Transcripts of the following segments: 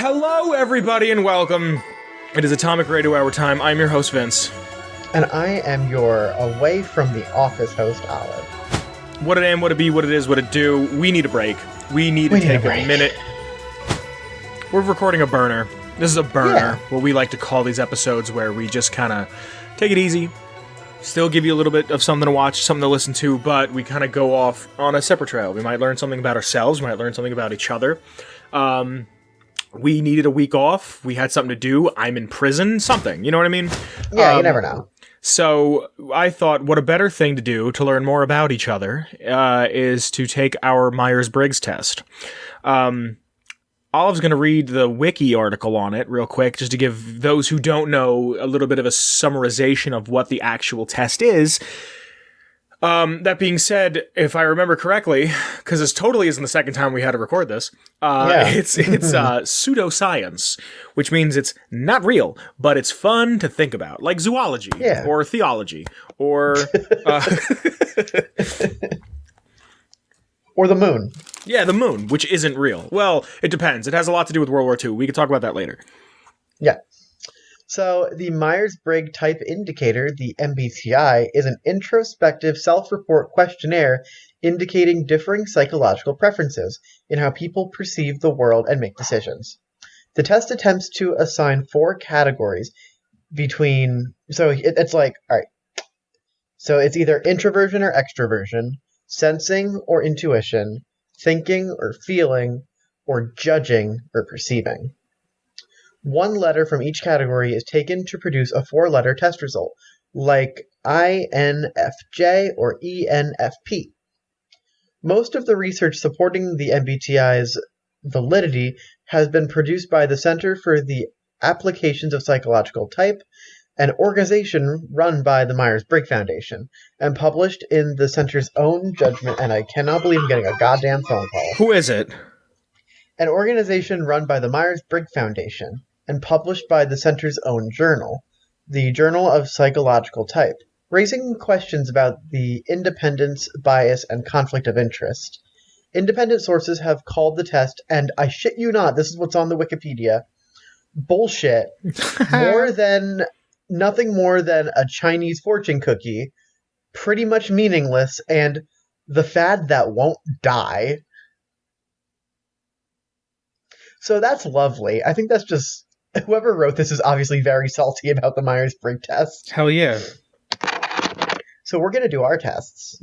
Hello, everybody, and welcome. It is Atomic Radio Hour time. I'm your host, Vince. And I am your away from the office host, Olive. What it am, what it be, what it is, what it do. We need a break. We need to take a minute. We're recording a burner. This is a burner, what we like to call these episodes where we just kind of take it easy, still give you a little bit of something to watch, something to listen to, but we kind of go off on a separate trail. We might learn something about ourselves, we might learn something about each other. We needed a week off. We had something to do. I'm in prison. Something. You know what I mean? Yeah, you never know. So I thought what a better thing to do to learn more about each other is to take our Myers-Briggs test. Olive's going to read the wiki article on it real quick, just to give those who don't know a little bit of a summarization of what the actual test is. That being said, if I remember correctly, because this totally isn't the second time we had to record this, it's pseudoscience, which means it's not real, but it's fun to think about, like zoology or theology or or the moon. Yeah, the moon, which isn't real. Well, it depends. It has a lot to do with World War II. We can talk about that later. Yeah. So, the Myers-Briggs Type Indicator, the MBTI, is an introspective self-report questionnaire indicating differing psychological preferences in how people perceive the world and make decisions. The test attempts to assign 4 categories between... So, it's like, alright. So, it's either introversion or extroversion, sensing or intuition, thinking or feeling, or judging or perceiving. 1 letter from each category is taken to produce a 4-letter test result, like INFJ or ENFP. Most of the research supporting the MBTI's validity has been produced by the Center for the Applications of Psychological Type, an organization run by the Myers-Briggs Foundation, and published in the center's own judgment, and I cannot believe I'm getting a goddamn phone call. Who is it? An organization run by the Myers-Briggs Foundation, and published by the center's own journal, the Journal of Psychological Type, raising questions about the independence, bias, and conflict of interest. Independent sources have called the test, and I shit you not, this is what's on the Wikipedia, bullshit, nothing more than a Chinese fortune cookie, pretty much meaningless, and the fad that won't die. So that's lovely. I think that's just... Whoever wrote this is obviously very salty about the Myers-Briggs test. Hell yeah. So we're going to do our tests.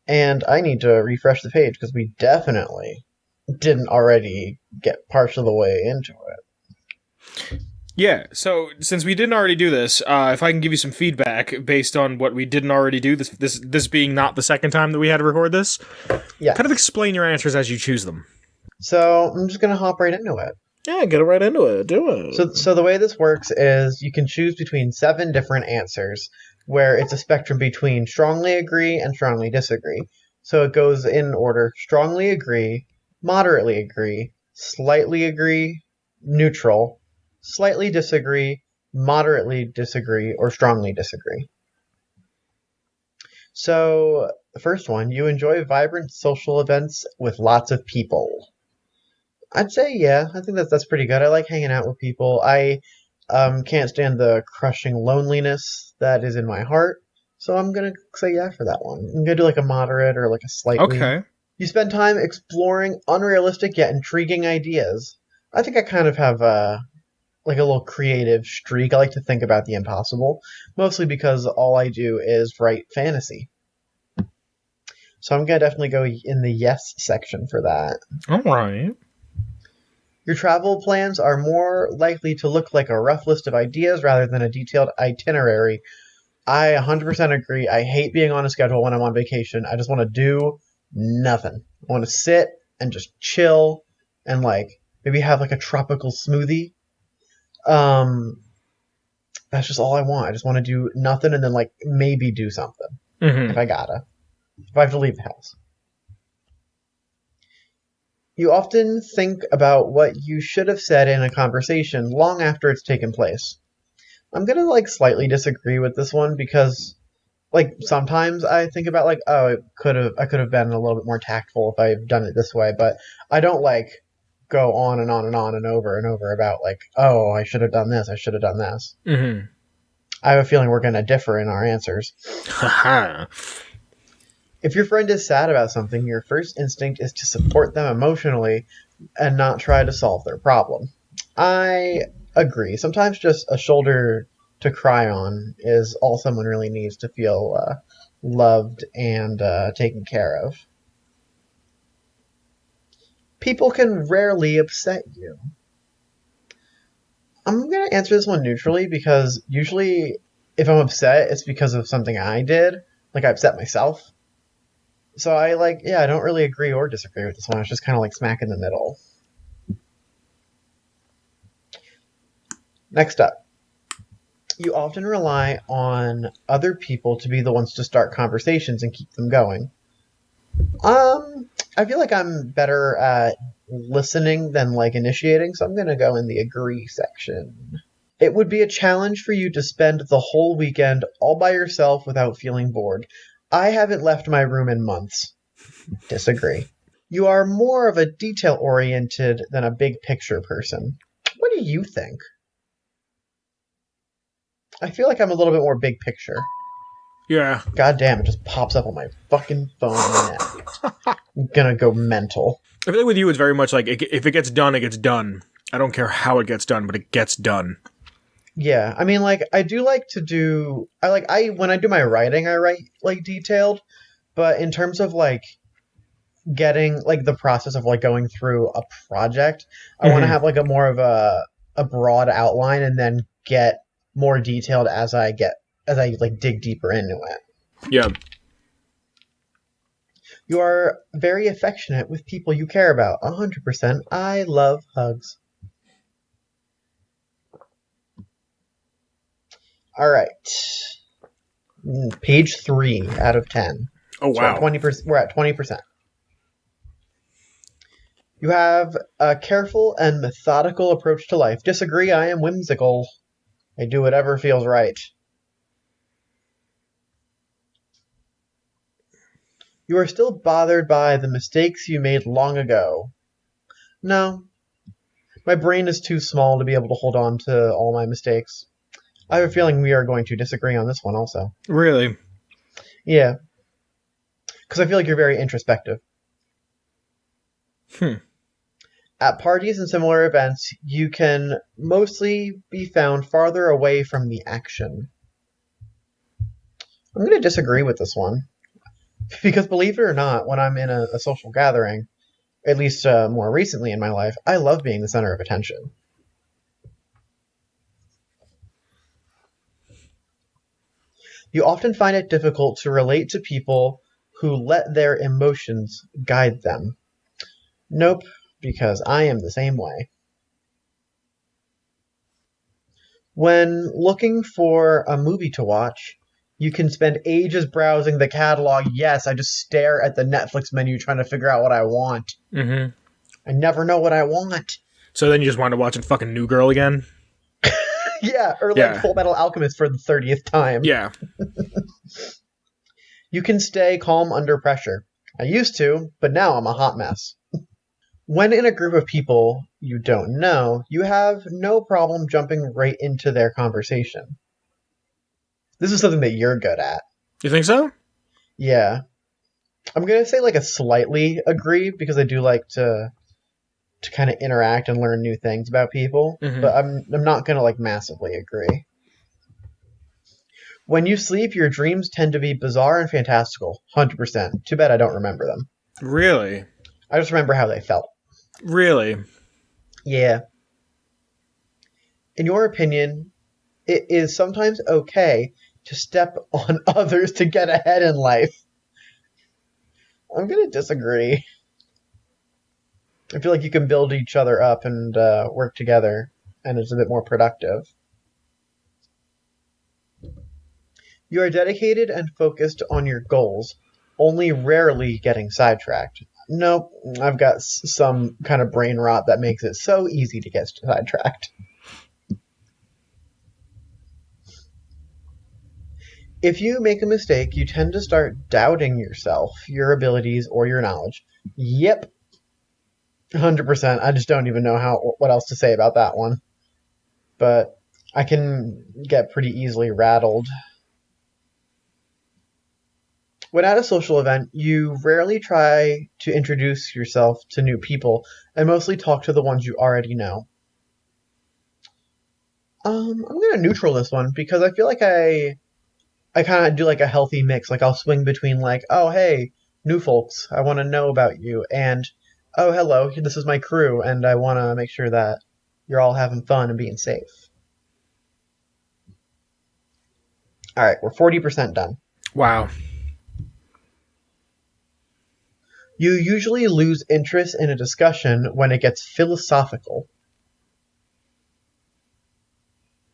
And I need to refresh the page because we definitely didn't already get parts of the way into it. Yeah, so since we didn't already do this, if I can give you some feedback based on what we didn't already do, this being not the second time that we had to record this, kind of explain your answers as you choose them. So I'm just going to hop right into it. Yeah, get right into it. Do it. So the way this works is you can choose between 7 different answers, where it's a spectrum between strongly agree and strongly disagree. So it goes in order: strongly agree, moderately agree, slightly agree, neutral, slightly disagree, moderately disagree, or strongly disagree. So the first one, you enjoy vibrant social events with lots of people. I'd say yeah. I think that's pretty good. I like hanging out with people. I can't stand the crushing loneliness that is in my heart, so I'm gonna say yeah for that one. I'm gonna do like a moderate or like a slightly. Okay. You spend time exploring unrealistic yet intriguing ideas. I think I kind of have like a little creative streak. I like to think about the impossible, mostly because all I do is write fantasy. So I'm gonna definitely go in the yes section for that. All right. Your travel plans are more likely to look like a rough list of ideas rather than a detailed itinerary. I 100% agree. I hate being on a schedule when I'm on vacation. I just want to do nothing. I want to sit and just chill and like maybe have like a tropical smoothie. That's just all I want. I just want to do nothing and then like maybe do something if I have to leave the house. You often think about what you should have said in a conversation long after it's taken place. I'm gonna like slightly disagree with this one because like sometimes I think about like, oh, I could have been a little bit more tactful if I've done it this way, but I don't like go on and on and on and over about like, oh, I should have done this, I should have done this. Mm-hmm. I have a feeling we're going to differ in our answers. Haha. If your friend is sad about something, your first instinct is to support them emotionally and not try to solve their problem. I agree. Sometimes just a shoulder to cry on is all someone really needs to feel loved and taken care of. People can rarely upset you. I'm going to answer this one neutrally because usually if I'm upset, it's because of something I did. Like I upset myself. So I don't really agree or disagree with this one. It's just kind of like smack in the middle. Next up. You often rely on other people to be the ones to start conversations and keep them going. I feel like I'm better at listening than like initiating, so I'm going to go in the agree section. It would be a challenge for you to spend the whole weekend all by yourself without feeling bored. I haven't left my room in months. Disagree. You are more of a detail-oriented than a big picture person. What do you think? I feel like I'm a little bit more big picture. Yeah. God damn, it just pops up on my fucking phone now. I'm gonna go mental. I feel like with you, it's very much like, if it gets done, it gets done. I don't care how it gets done, but it gets done. Yeah, I mean, like, I do like to do... when I do my writing, I write, like, detailed. But in terms of, like, getting, like, the process of, like, going through a project, I want to have, like, a more of a broad outline and then get more detailed as I dig deeper into it. Yeah. You are very affectionate with people you care about. 100%. I love hugs. All right. Page 3 out of 10. Oh, wow. We're at 20%. You have a careful and methodical approach to life. Disagree, I am whimsical. I do whatever feels right. You are still bothered by the mistakes you made long ago. No. My brain is too small to be able to hold on to all my mistakes. I have a feeling we are going to disagree on this one also. Really? Yeah. Because I feel like you're very introspective. At parties and similar events, you can mostly be found farther away from the action. I'm going to disagree with this one. Because believe it or not, when I'm in a social gathering, at least more recently in my life, I love being the center of attention. You often find it difficult to relate to people who let their emotions guide them. Nope, because I am the same way. When looking for a movie to watch, you can spend ages browsing the catalog. Yes, I just stare at the Netflix menu trying to figure out what I want. Mm-hmm. I never know what I want. So then you just wanted to watch fucking New Girl again? Yeah, or like Full Metal Alchemist for the 30th time. Yeah. You can stay calm under pressure. I used to, but now I'm a hot mess. When in a group of people you don't know, you have no problem jumping right into their conversation. This is something that you're good at. You think so? Yeah. I'm going to say like a slightly agree because I do like to kind of interact and learn new things about people, but I'm not going to like massively agree. When you sleep, your dreams tend to be bizarre and fantastical. 100%. Too bad I don't remember them. Really? I just remember how they felt. Really? Yeah. In your opinion, it is sometimes okay to step on others to get ahead in life. I'm going to disagree. I feel like you can build each other up and work together, and it's a bit more productive. You are dedicated and focused on your goals, only rarely getting sidetracked. Nope, I've got some kind of brain rot that makes it so easy to get sidetracked. If you make a mistake, you tend to start doubting yourself, your abilities, or your knowledge. Yep. 100%. I just don't even know what else to say about that one. But I can get pretty easily rattled. When at a social event, you rarely try to introduce yourself to new people and mostly talk to the ones you already know. I'm gonna neutral this one because I feel like I kind of do like a healthy mix. Like I'll swing between like, oh hey, new folks, I want to know about you, and oh hello, this is my crew, and I want to make sure that you're all having fun and being safe. All right, we're 40% done. Wow. You usually lose interest in a discussion when it gets philosophical.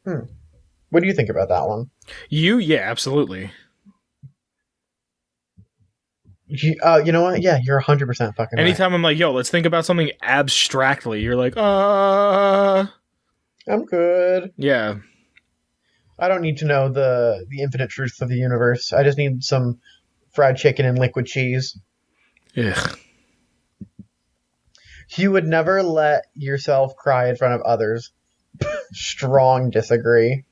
Hmm. What do you think about that one? Yeah, absolutely. You know what? Yeah, you're 100% fucking right. Anytime I'm like, yo, let's think about something abstractly, you're like, I'm good. Yeah. I don't need to know the infinite truth of the universe. I just need some fried chicken and liquid cheese. Ugh. You would never let yourself cry in front of others. Strong disagree.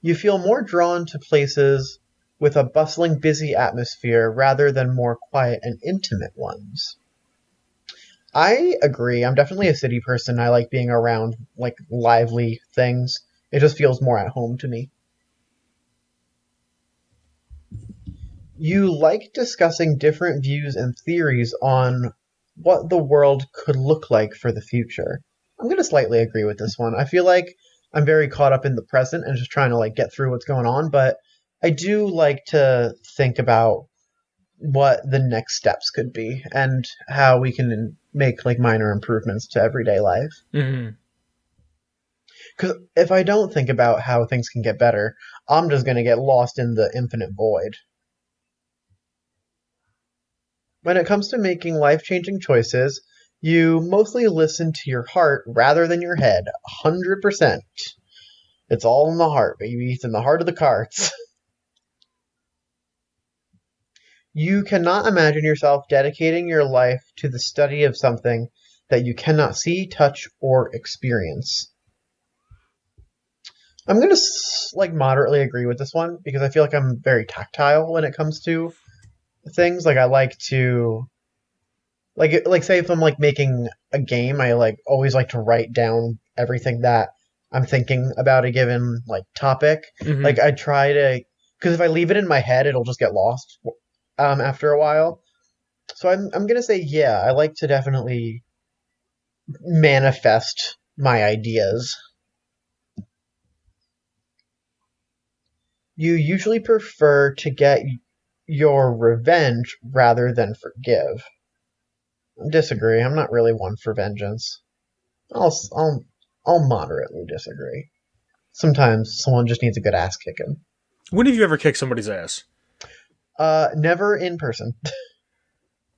You feel more drawn to places with a bustling, busy atmosphere rather than more quiet and intimate ones. I agree. I'm definitely a city person. I like being around like lively things. It just feels more at home to me. You like discussing different views and theories on what the world could look like for the future. I'm going to slightly agree with this one. I feel like I'm very caught up in the present and just trying to like get through what's going on, but I do like to think about what the next steps could be and how we can make like minor improvements to everyday life. Mm-hmm. Because if I don't think about how things can get better, I'm just going to get lost in the infinite void. When it comes to making life changing choices, you mostly listen to your heart rather than your head. 100%. It's all in the heart, baby. It's in the heart of the cards. You cannot imagine yourself dedicating your life to the study of something that you cannot see, touch, or experience. I'm going to like moderately agree with this one because I feel like I'm very tactile when it comes to things. Like I like to like say if I'm like making a game, I like always like to write down everything that I'm thinking about a given like topic. Mm-hmm. Like I try to because if I leave it in my head, it'll just get lost after a while. So I'm gonna say yeah, I like to definitely manifest my ideas. You usually prefer to get your revenge rather than forgive. Disagree. I'm not really one for vengeance. I'll I'll I'll moderately disagree. Sometimes someone just needs a good ass kicking. When have you ever kicked somebody's ass? Never in person,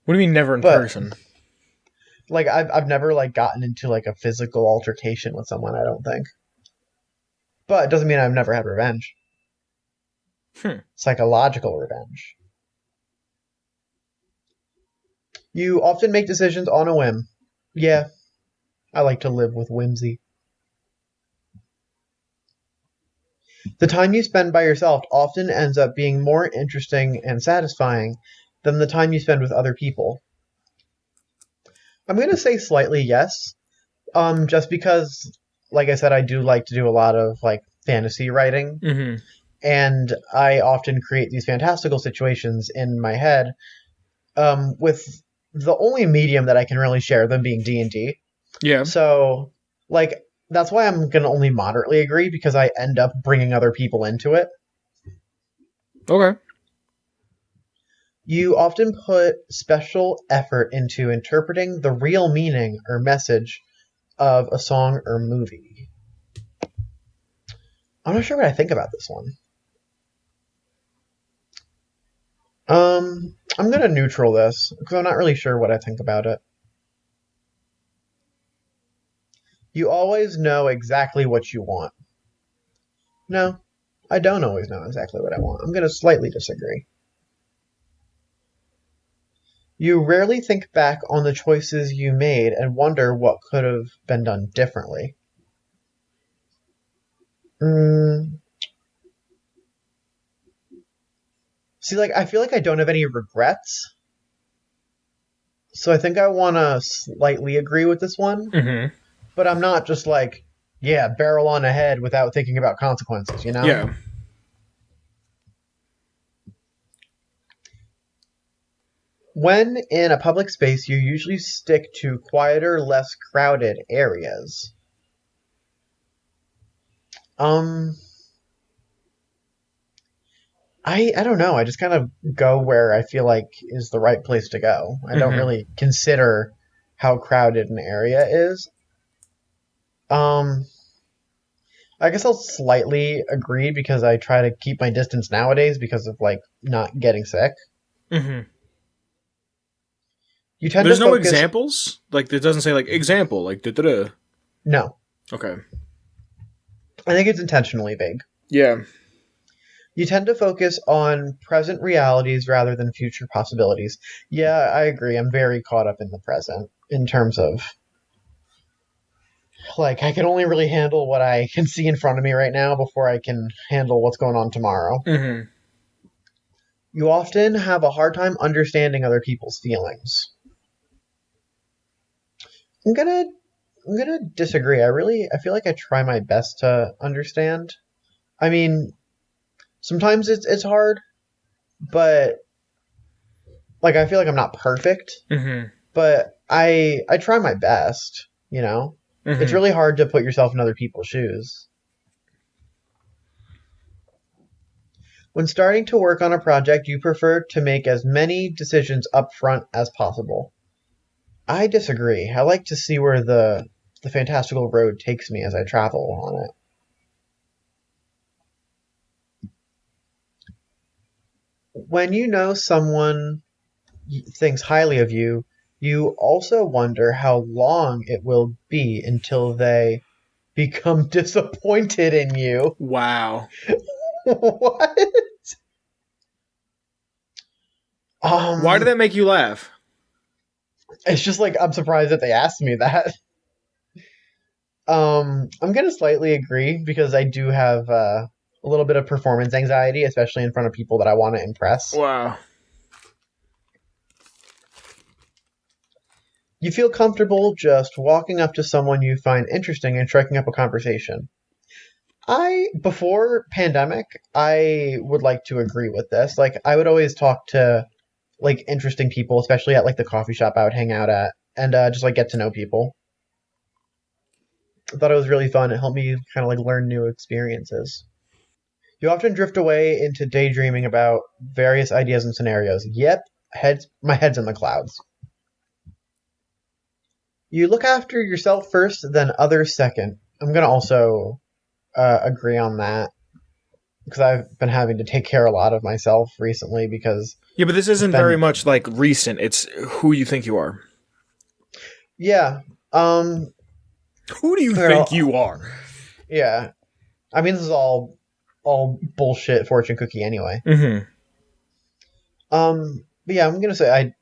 What do you mean never in but person? like I've never like gotten into like a physical altercation with someone. I don't think, but it doesn't mean I've never had revenge. Hmm. Psychological revenge. You often make decisions on a whim. Yeah, I like to live with whimsy. The time you spend by yourself often ends up being more interesting and satisfying than the time you spend with other people. I'm going to say slightly yes, just because, like I said, I do like to do a lot of like fantasy writing, Mm-hmm. and I often create these fantastical situations in my head, with the only medium that I can really share them being D&D. Yeah. So, like, that's why I'm going to only moderately agree because I end up bringing other people into it. Okay. You often put special effort into interpreting the real meaning or message of a song or movie. I'm not sure what I think about this one. I'm gonna neutral this because I'm not really sure what I think about it. You always know exactly what you want. No, I don't always know exactly what I want. I'm gonna slightly disagree. You rarely think back on the choices you made and wonder what could have been done differently. Mm, see, like, I feel like I don't have any regrets, so I think I want to slightly agree with this one, Mm-hmm. but I'm not just like, yeah, barrel on ahead without thinking about consequences, you know? Yeah. When in a public space, you usually stick to quieter, less crowded areas. Um, I don't know. I just kind of go where I feel like is the right place to go. I don't Mm-hmm. really consider how crowded an area is. Um, I guess I'll slightly agree because I try to keep my distance nowadays because of like not getting sick. Mm-hmm. You tend to There's no focus. examples? Like, it doesn't say, like, example, like, da-da-da. No, Okay. I think it's intentionally vague. Yeah. You tend to focus on present realities rather than future possibilities. Yeah, I agree. I'm very caught up in the present in terms of like I can only really handle what I can see in front of me right now before I can handle what's going on tomorrow. Mm-hmm. You often have a hard time understanding other people's feelings. I'm gonna I'm gonna disagree. I feel like I try my best to understand. I mean, sometimes it's hard, but like I feel like I'm not perfect, Mm-hmm. but I try my best, you know? It's Mm-hmm. really hard to put yourself in other people's shoes. When starting to work on a project, you prefer to make as many decisions up front as possible. I disagree. I like to see where the fantastical road takes me as I travel on it. When you know someone thinks highly of you, you also wonder how long it will be until they become disappointed in you. Wow. What? Why did Um, that make you laugh? it's just like I'm surprised that they asked me that. I'm gonna slightly agree because I do have a little bit of performance anxiety, especially in front of people that I want to impress. Wow. You feel comfortable just walking up to someone you find interesting and striking up a conversation. Before pandemic, I would like to agree with this. Like, I would always talk to like interesting people, especially at like the coffee shop I would hang out at, and just like get to know people. I thought it was really fun. It helped me kind of like learn new experiences. You often drift away into daydreaming about various ideas and scenarios. Yep, my head's in the clouds. You look after yourself first, then others second. I'm gonna also agree on that because I've been having to take care a lot of myself recently because Yeah, but this it's isn't very been much, like, recent. It's who you think you are. yeah. Who do you You know, think you are? yeah. I mean, this is all bullshit fortune cookie anyway. Mm-hmm. But yeah, I'm gonna say I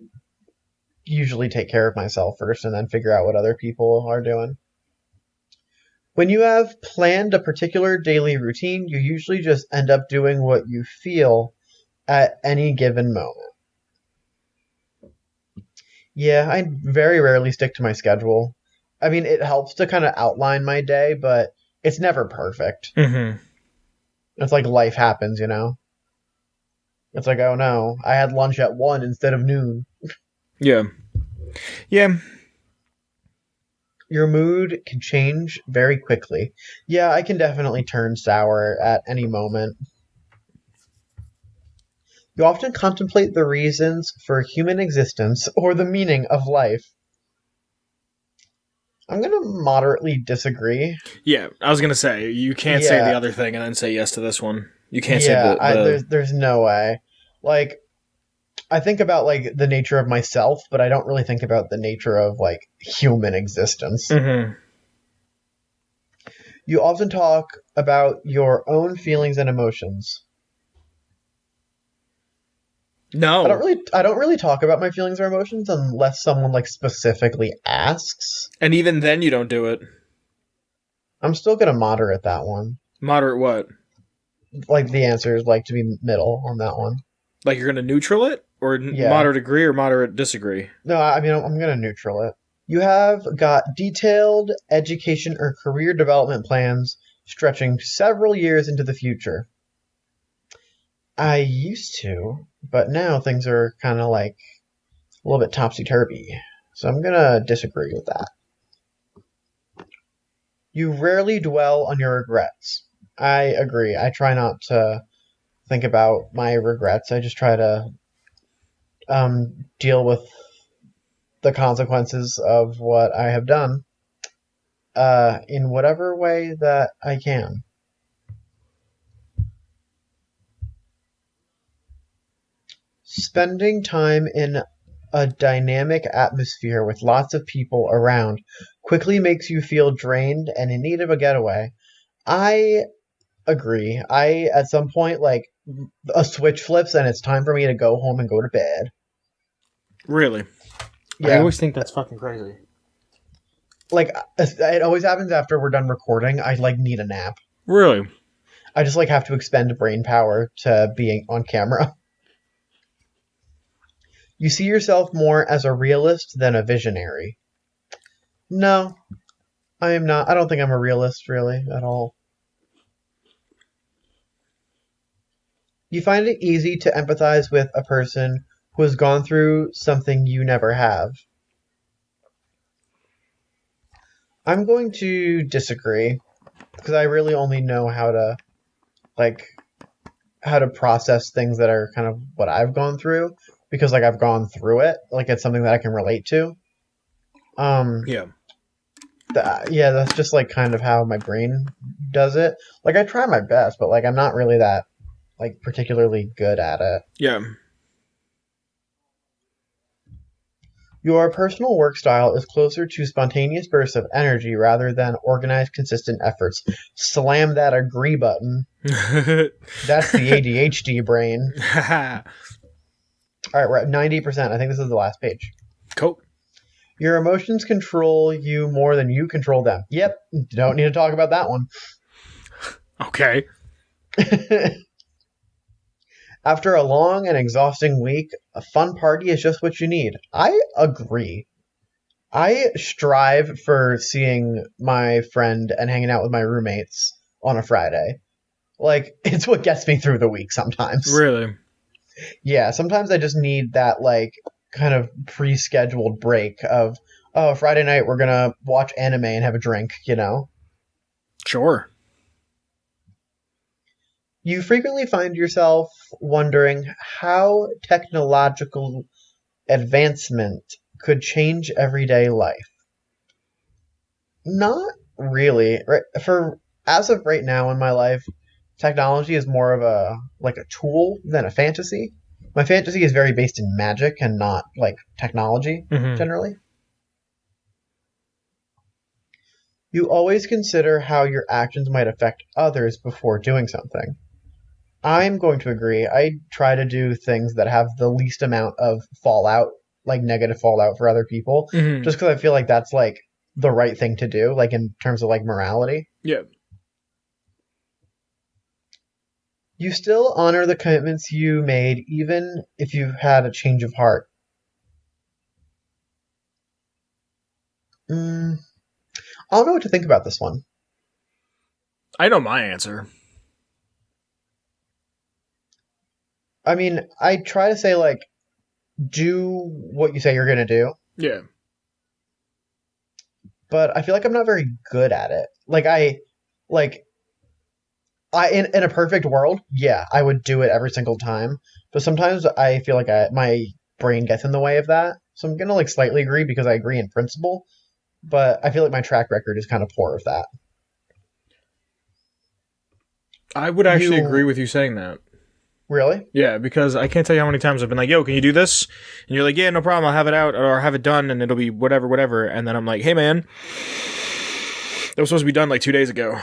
usually take care of myself first and then figure out what other people are doing. When you have planned a particular daily routine, you usually just end up doing what you feel at any given moment. Yeah, I very rarely stick to my schedule. I mean, it helps to kind of outline my day, but it's never perfect. Mm-hmm. It's like life happens, you know? It's like, oh no, I had lunch at 1 instead of noon. Yeah. Yeah. Your mood can change very quickly. Yeah, I can definitely turn sour at any moment. You often contemplate the reasons for human existence or the meaning of life. I'm gonna moderately disagree. Yeah. I was gonna say, you can't say the Yeah, other thing and then say yes to this one. You can't say yeah. the There's no way. Like I think about like the nature of myself, but I don't really think about the nature of like human existence. Mm-hmm. You often talk about your own feelings and emotions. No. I don't really talk about my feelings or emotions unless someone like specifically asks. And even then you don't do it. I'm still gonna moderate that one. Moderate what? Like the answer is like to be middle on that one. Like you're going to neutral it? Or Yeah. moderate agree or moderate disagree? No, I mean I'm gonna neutral it. You have got detailed education or career development plans stretching several years into the future. I used to, but now things are kind of like a little bit topsy-turvy. So I'm gonna disagree with that. You rarely dwell on your regrets. I agree. I try not to think about my regrets. I just try to deal with the consequences of what I have done in whatever way that I can. Spending time in a dynamic atmosphere with lots of people around quickly makes you feel drained and in need of a getaway. I agree. I, at some point, like, a switch flips and it's time for me to go home and go to bed. Really? I Yeah. always think that's fucking crazy. Like, it always happens after we're done recording. I, like, need a nap. Really? I just, like, have to expend brain power to being on camera. You see yourself more as a realist than a visionary. No, I am not. I don't think I'm a realist, really, at all. You find it easy to empathize with a person who has gone through something you never have. I'm going to disagree because I really only know like how to process things that are kind of what I've gone through because like I've gone through it. Like it's something that I can relate to. Yeah. Yeah, that's just like kind of how my brain does it. Like I try my best, but like I'm not really that like particularly good at it. Yeah. Your personal work style is closer to spontaneous bursts of energy rather than organized, consistent efforts. Slam that agree button. That's the ADHD brain. All right, we're at 90%. I think this is the last page. Cool. Your emotions control you more than you control them. Yep, don't need to talk about that one. Okay. After a long and exhausting week, a fun party is just what you need. I agree. I strive for seeing my friend and hanging out with my roommates on a Friday. Like, it's what gets me through the week sometimes. Really? Yeah, sometimes I just need that, like, kind of pre-scheduled break of, oh, Friday night we're gonna watch anime and have a drink, you know? Sure. You frequently find yourself wondering how technological advancement could change everyday life. Not really. Right, for as of right now in my life, technology is more of a like a tool than a fantasy. My fantasy is very based in magic and not like technology generally. You always consider how your actions might affect others before doing something. I'm going to agree. I try to do things that have the least amount of fallout, like negative fallout for other people, just because I feel like that's like the right thing to do, like in terms of like morality. Yeah. You still honor the commitments you made, even if you've had a change of heart. I don't know what to think about this one. I know my answer. I mean, I try to say like, do what you say you're gonna do. Yeah. But I feel like I'm not very good at it. Like I in a perfect world, yeah, I would do it every single time. But sometimes I feel like my brain gets in the way of that. So I'm gonna like slightly agree because I agree in principle. But I feel like my track record is kind of poor of that. I would actually agree with you saying that. Really? Yeah, because I can't tell you how many times I've been like, yo, can you do this? And you're like, yeah, no problem, I'll have it out or have it done and it'll be whatever, whatever. And then I'm like, hey, man, that was supposed to be done like 2 days ago.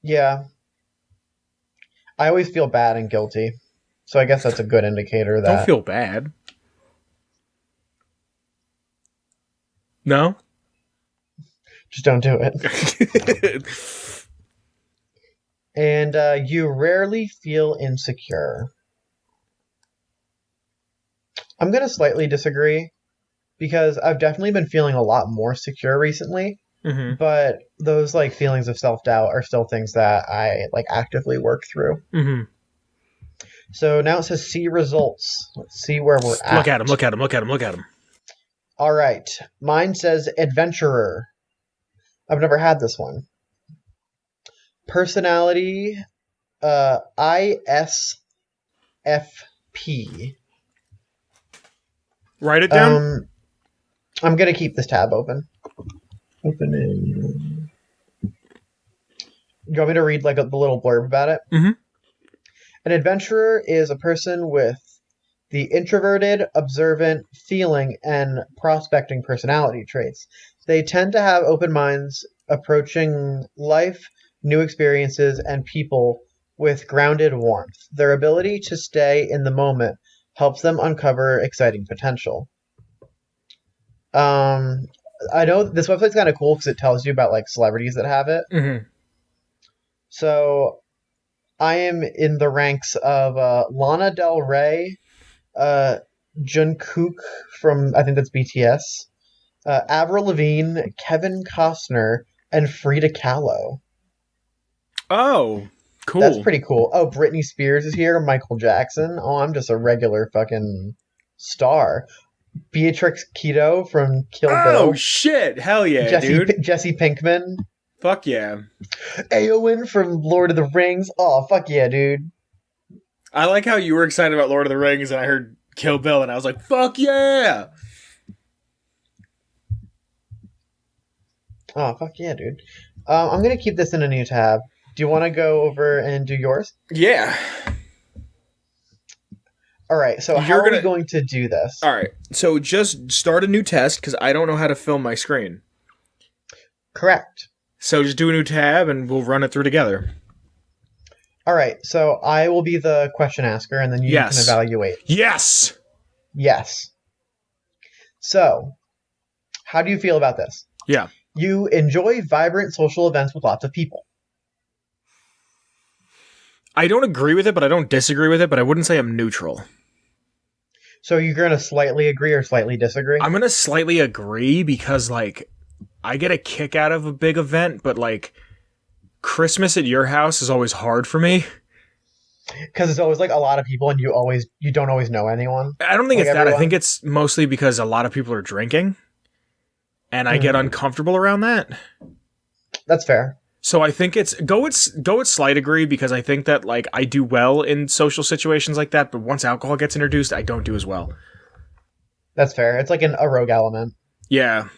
Yeah. I always feel bad and guilty. So I guess that's a good indicator that... Don't feel bad. No? Just don't do it. And you rarely feel insecure. I'm going to slightly disagree, because I've definitely been feeling a lot more secure recently, but those like feelings of self-doubt are still things that I like actively work through. So now it says see results. Let's see where we're at. Look at him. All right. Mine says adventurer. I've never had this one. Personality, ISFP. Write it down. I'm gonna keep this tab open. Opening. You want me to read like the little blurb about it? An adventurer is a person with the introverted, observant, feeling, and prospecting personality traits. They tend to have open minds, approaching life, new experiences, and people with grounded warmth. Their ability to stay in the moment helps them uncover exciting potential. I know this website's kind of cool because it tells you about like celebrities that have it. So I am in the ranks of Lana Del Rey, Jungkook from, I think that's BTS, Avril Lavigne, Kevin Costner, and Frida Kahlo. Oh, cool. That's pretty cool. Oh, Britney Spears is here, Michael Jackson. Oh, I'm just a regular fucking star. Beatrix Kiddo from Kill Bill. Oh, shit. Hell yeah, dude. Jesse Pinkman. Fuck yeah. Eowyn from Lord of the Rings. Oh, fuck yeah, dude. I like how you were excited about Lord of the Rings and I heard Kill Bill and I was like, fuck yeah! Oh, fuck yeah, dude. I'm going to keep this in a new tab. Do you want to go over and do yours? Yeah. All right, so how are we going to do this? All right, so just start a new test because I don't know how to film my screen. Correct. So just do a new tab and we'll run it through together. All right, so I will be the question asker and then you can evaluate. Yes! Yes. So, how do you feel about this? Yeah. You enjoy vibrant social events with lots of people. I don't agree with it, but I don't disagree with it, but I wouldn't say I'm neutral. So you're going to slightly agree or slightly disagree? I'm going to slightly agree because, like, I get a kick out of a big event, but, like, Christmas at your house is always hard for me. Because it's always, like, a lot of people and you don't always know anyone? I don't think it's that. I think it's mostly because a lot of people are drinking, and I get uncomfortable around that. That's fair. So I think it's go with slight agree because I think that like I do well in social situations like that, but once alcohol gets introduced, I don't do as well. That's fair. It's like a rogue element. Yeah.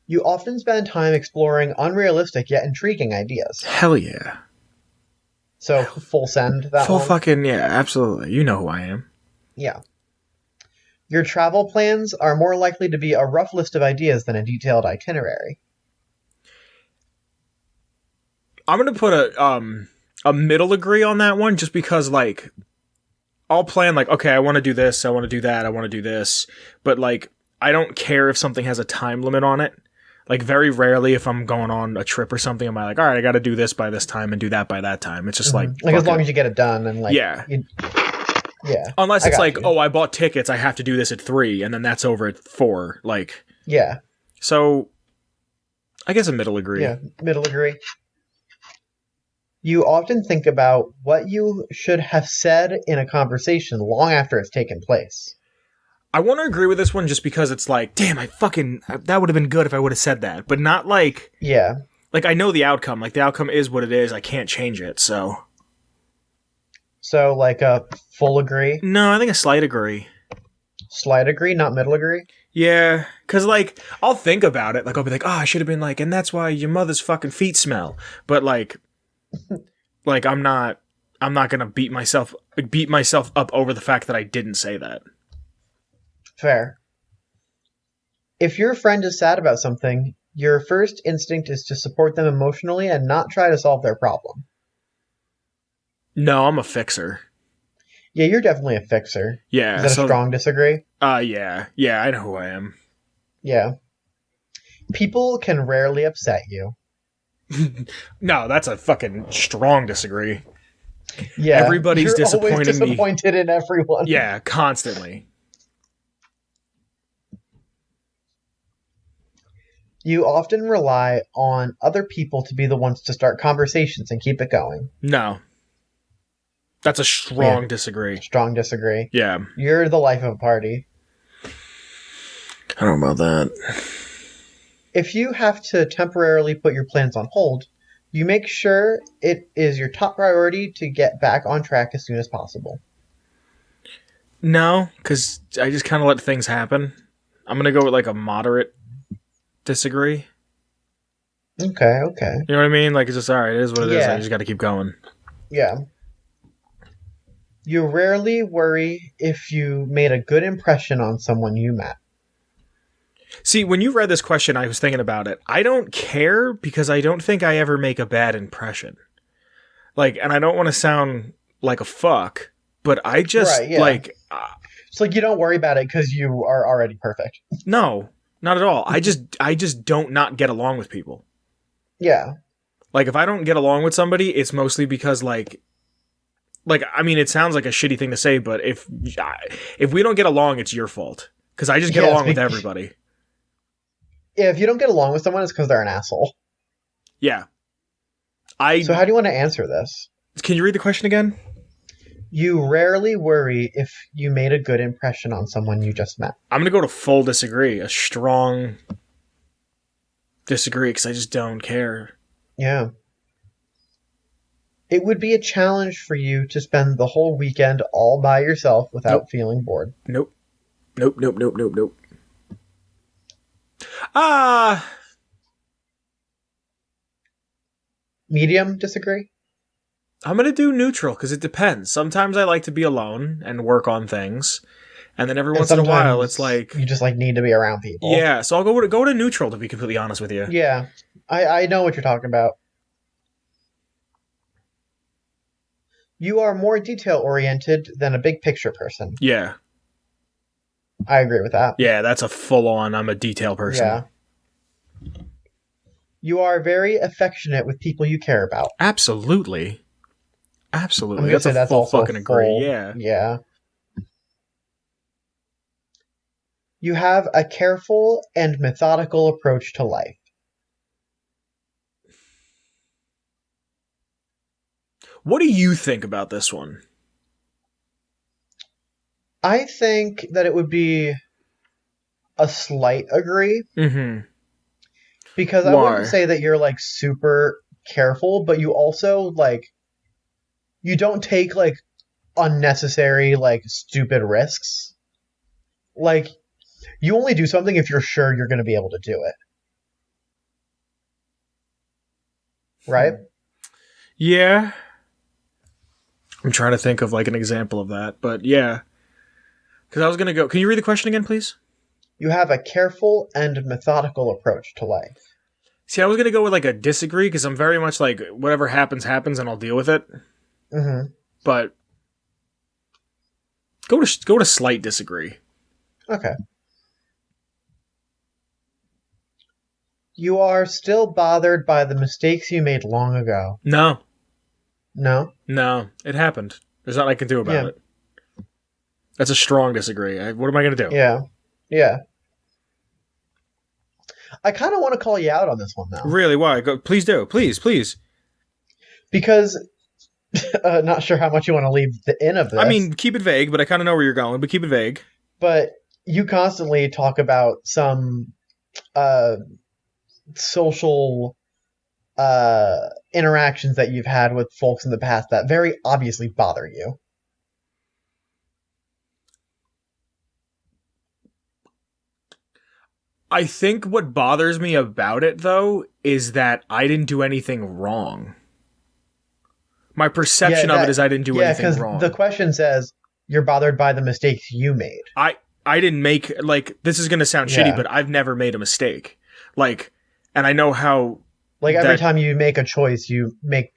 You often spend time exploring unrealistic yet intriguing ideas. Hell yeah. So full send that full one? Fucking yeah, absolutely. You know who I am. Yeah. Your travel plans are more likely to be a rough list of ideas than a detailed itinerary. I'm gonna put a middle agree on that one, just because like I'll plan like, okay, I want to do this, I want to do that, I want to do this, but like I don't care if something has a time limit on it. Like very rarely, if I'm going on a trip or something, am I like, all right, I got to do this by this time and do that by that time. It's just like as long as you get it done and like yeah. Yeah. Unless it's like, oh, I bought tickets, I have to do this at 3, and then that's over at 4. Like yeah. So I guess a middle agree. Yeah, middle agree. You often think about what you should have said in a conversation long after it's taken place. I want to agree with this one just because it's like, damn, that would have been good if I would have said that. But not like... Yeah. Like, I know the outcome. Like, the outcome is what it is. I can't change it, so... So, like a full agree? No, I think a slight agree. Slight agree, not middle agree? Yeah, because, like, I'll think about it. Like, I'll be like, oh, I should have been like, and that's why your mother's fucking feet smell. But, like... like, I'm not gonna beat myself up over the fact that I didn't say that. Fair. If your friend is sad about something, your first instinct is to support them emotionally and not try to solve their problem. No, I'm a fixer. Yeah, you're definitely a fixer. Yeah. Is that a strong disagree? Yeah. Yeah, I know who I am. Yeah. People can rarely upset you. No, that's a fucking strong disagree. Yeah. Everybody's You're always disappointing me. disappointed in everyone. Yeah, constantly. You often rely on other people to be the ones to start conversations and keep it going. No. That's a Yeah. strong disagree. Strong disagree. Yeah. You're the life of a party. I don't know about that. If you have to temporarily put your plans on hold, you make sure it is your top priority to get back on track as soon as possible. No, because I just kind of let things happen. I'm going to go with like a moderate disagree. Okay. You know what I mean? Like, it's just, all right, it is what it is. I Yeah. just got to keep going. Yeah. You rarely worry if you made a good impression on someone you met. See, when you read this question, I was thinking about it. I don't care because I don't think I ever make a bad impression. Like, and I don't want to sound like a fuck, but I just, Right, yeah. like... It's like you don't worry about it because you are already perfect. No, not at all. I just don't not get along with people. Yeah. Like, if I don't get along with somebody, it's mostly because, like, I mean, it sounds like a shitty thing to say, but if we don't get along, it's your fault. Because I just get along with everybody. Yeah, if you don't get along with someone, it's because they're an asshole. Yeah. So how do you want to answer this? Can you read the question again? You rarely worry if you made a good impression on someone you just met. I'm going to go to full disagree. A strong disagree, because I just don't care. Yeah. It would be a challenge for you to spend the whole weekend all by yourself without feeling bored. Nope. Medium disagree? I'm going to do neutral, because it depends. Sometimes I like to be alone and work on things. And then every once in a while, it's like... You just, like, need to be around people. Yeah, so I'll go to neutral, to be completely honest with you. Yeah. I know what you're talking about. You are more detail-oriented than a big-picture person. Yeah. I agree with that. Yeah, that's a full-on, I'm a detail person. Yeah. You are very affectionate with people you care about. Absolutely. I'm gonna That's say a that's full also fucking agree. Yeah. Yeah. You have a careful and methodical approach to life. What do you think about this one? I think that it would be a slight agree. Mm-hmm. Because I wouldn't say that you're, like, super careful, but you also, like, you don't take, like, unnecessary, like, stupid risks. Like, you only do something if you're sure you're going to be able to do it. Right? Yeah. I'm trying to think of, like, an example of that, but yeah. Because I was going to go... Can you read the question again, please? You have a careful and methodical approach to life. See, I was going to go with, like, a disagree, because I'm very much like, whatever happens, happens, and I'll deal with it. Mm-hmm. But... Go to slight disagree. Okay. You are still bothered by the mistakes you made long ago. No. No? No. It happened. There's nothing I can do about it. That's a strong disagree. What am I going to do? Yeah. Yeah. I kind of want to call you out on this one, though. Really? Why? Please do. Please. Because... not sure how much you want to leave the in of this. I mean, keep it vague, but I kind of know where you're going, but keep it vague. But you constantly talk about some social interactions that you've had with folks in the past that very obviously bother you. I think what bothers me about it, though, is that I didn't do anything wrong. My perception of it is I didn't do anything wrong. The question says you're bothered by the mistakes you made. I didn't make, like, this is going to sound shitty, but I've never made a mistake. Like, and I know how... Like, every time you make a choice, you make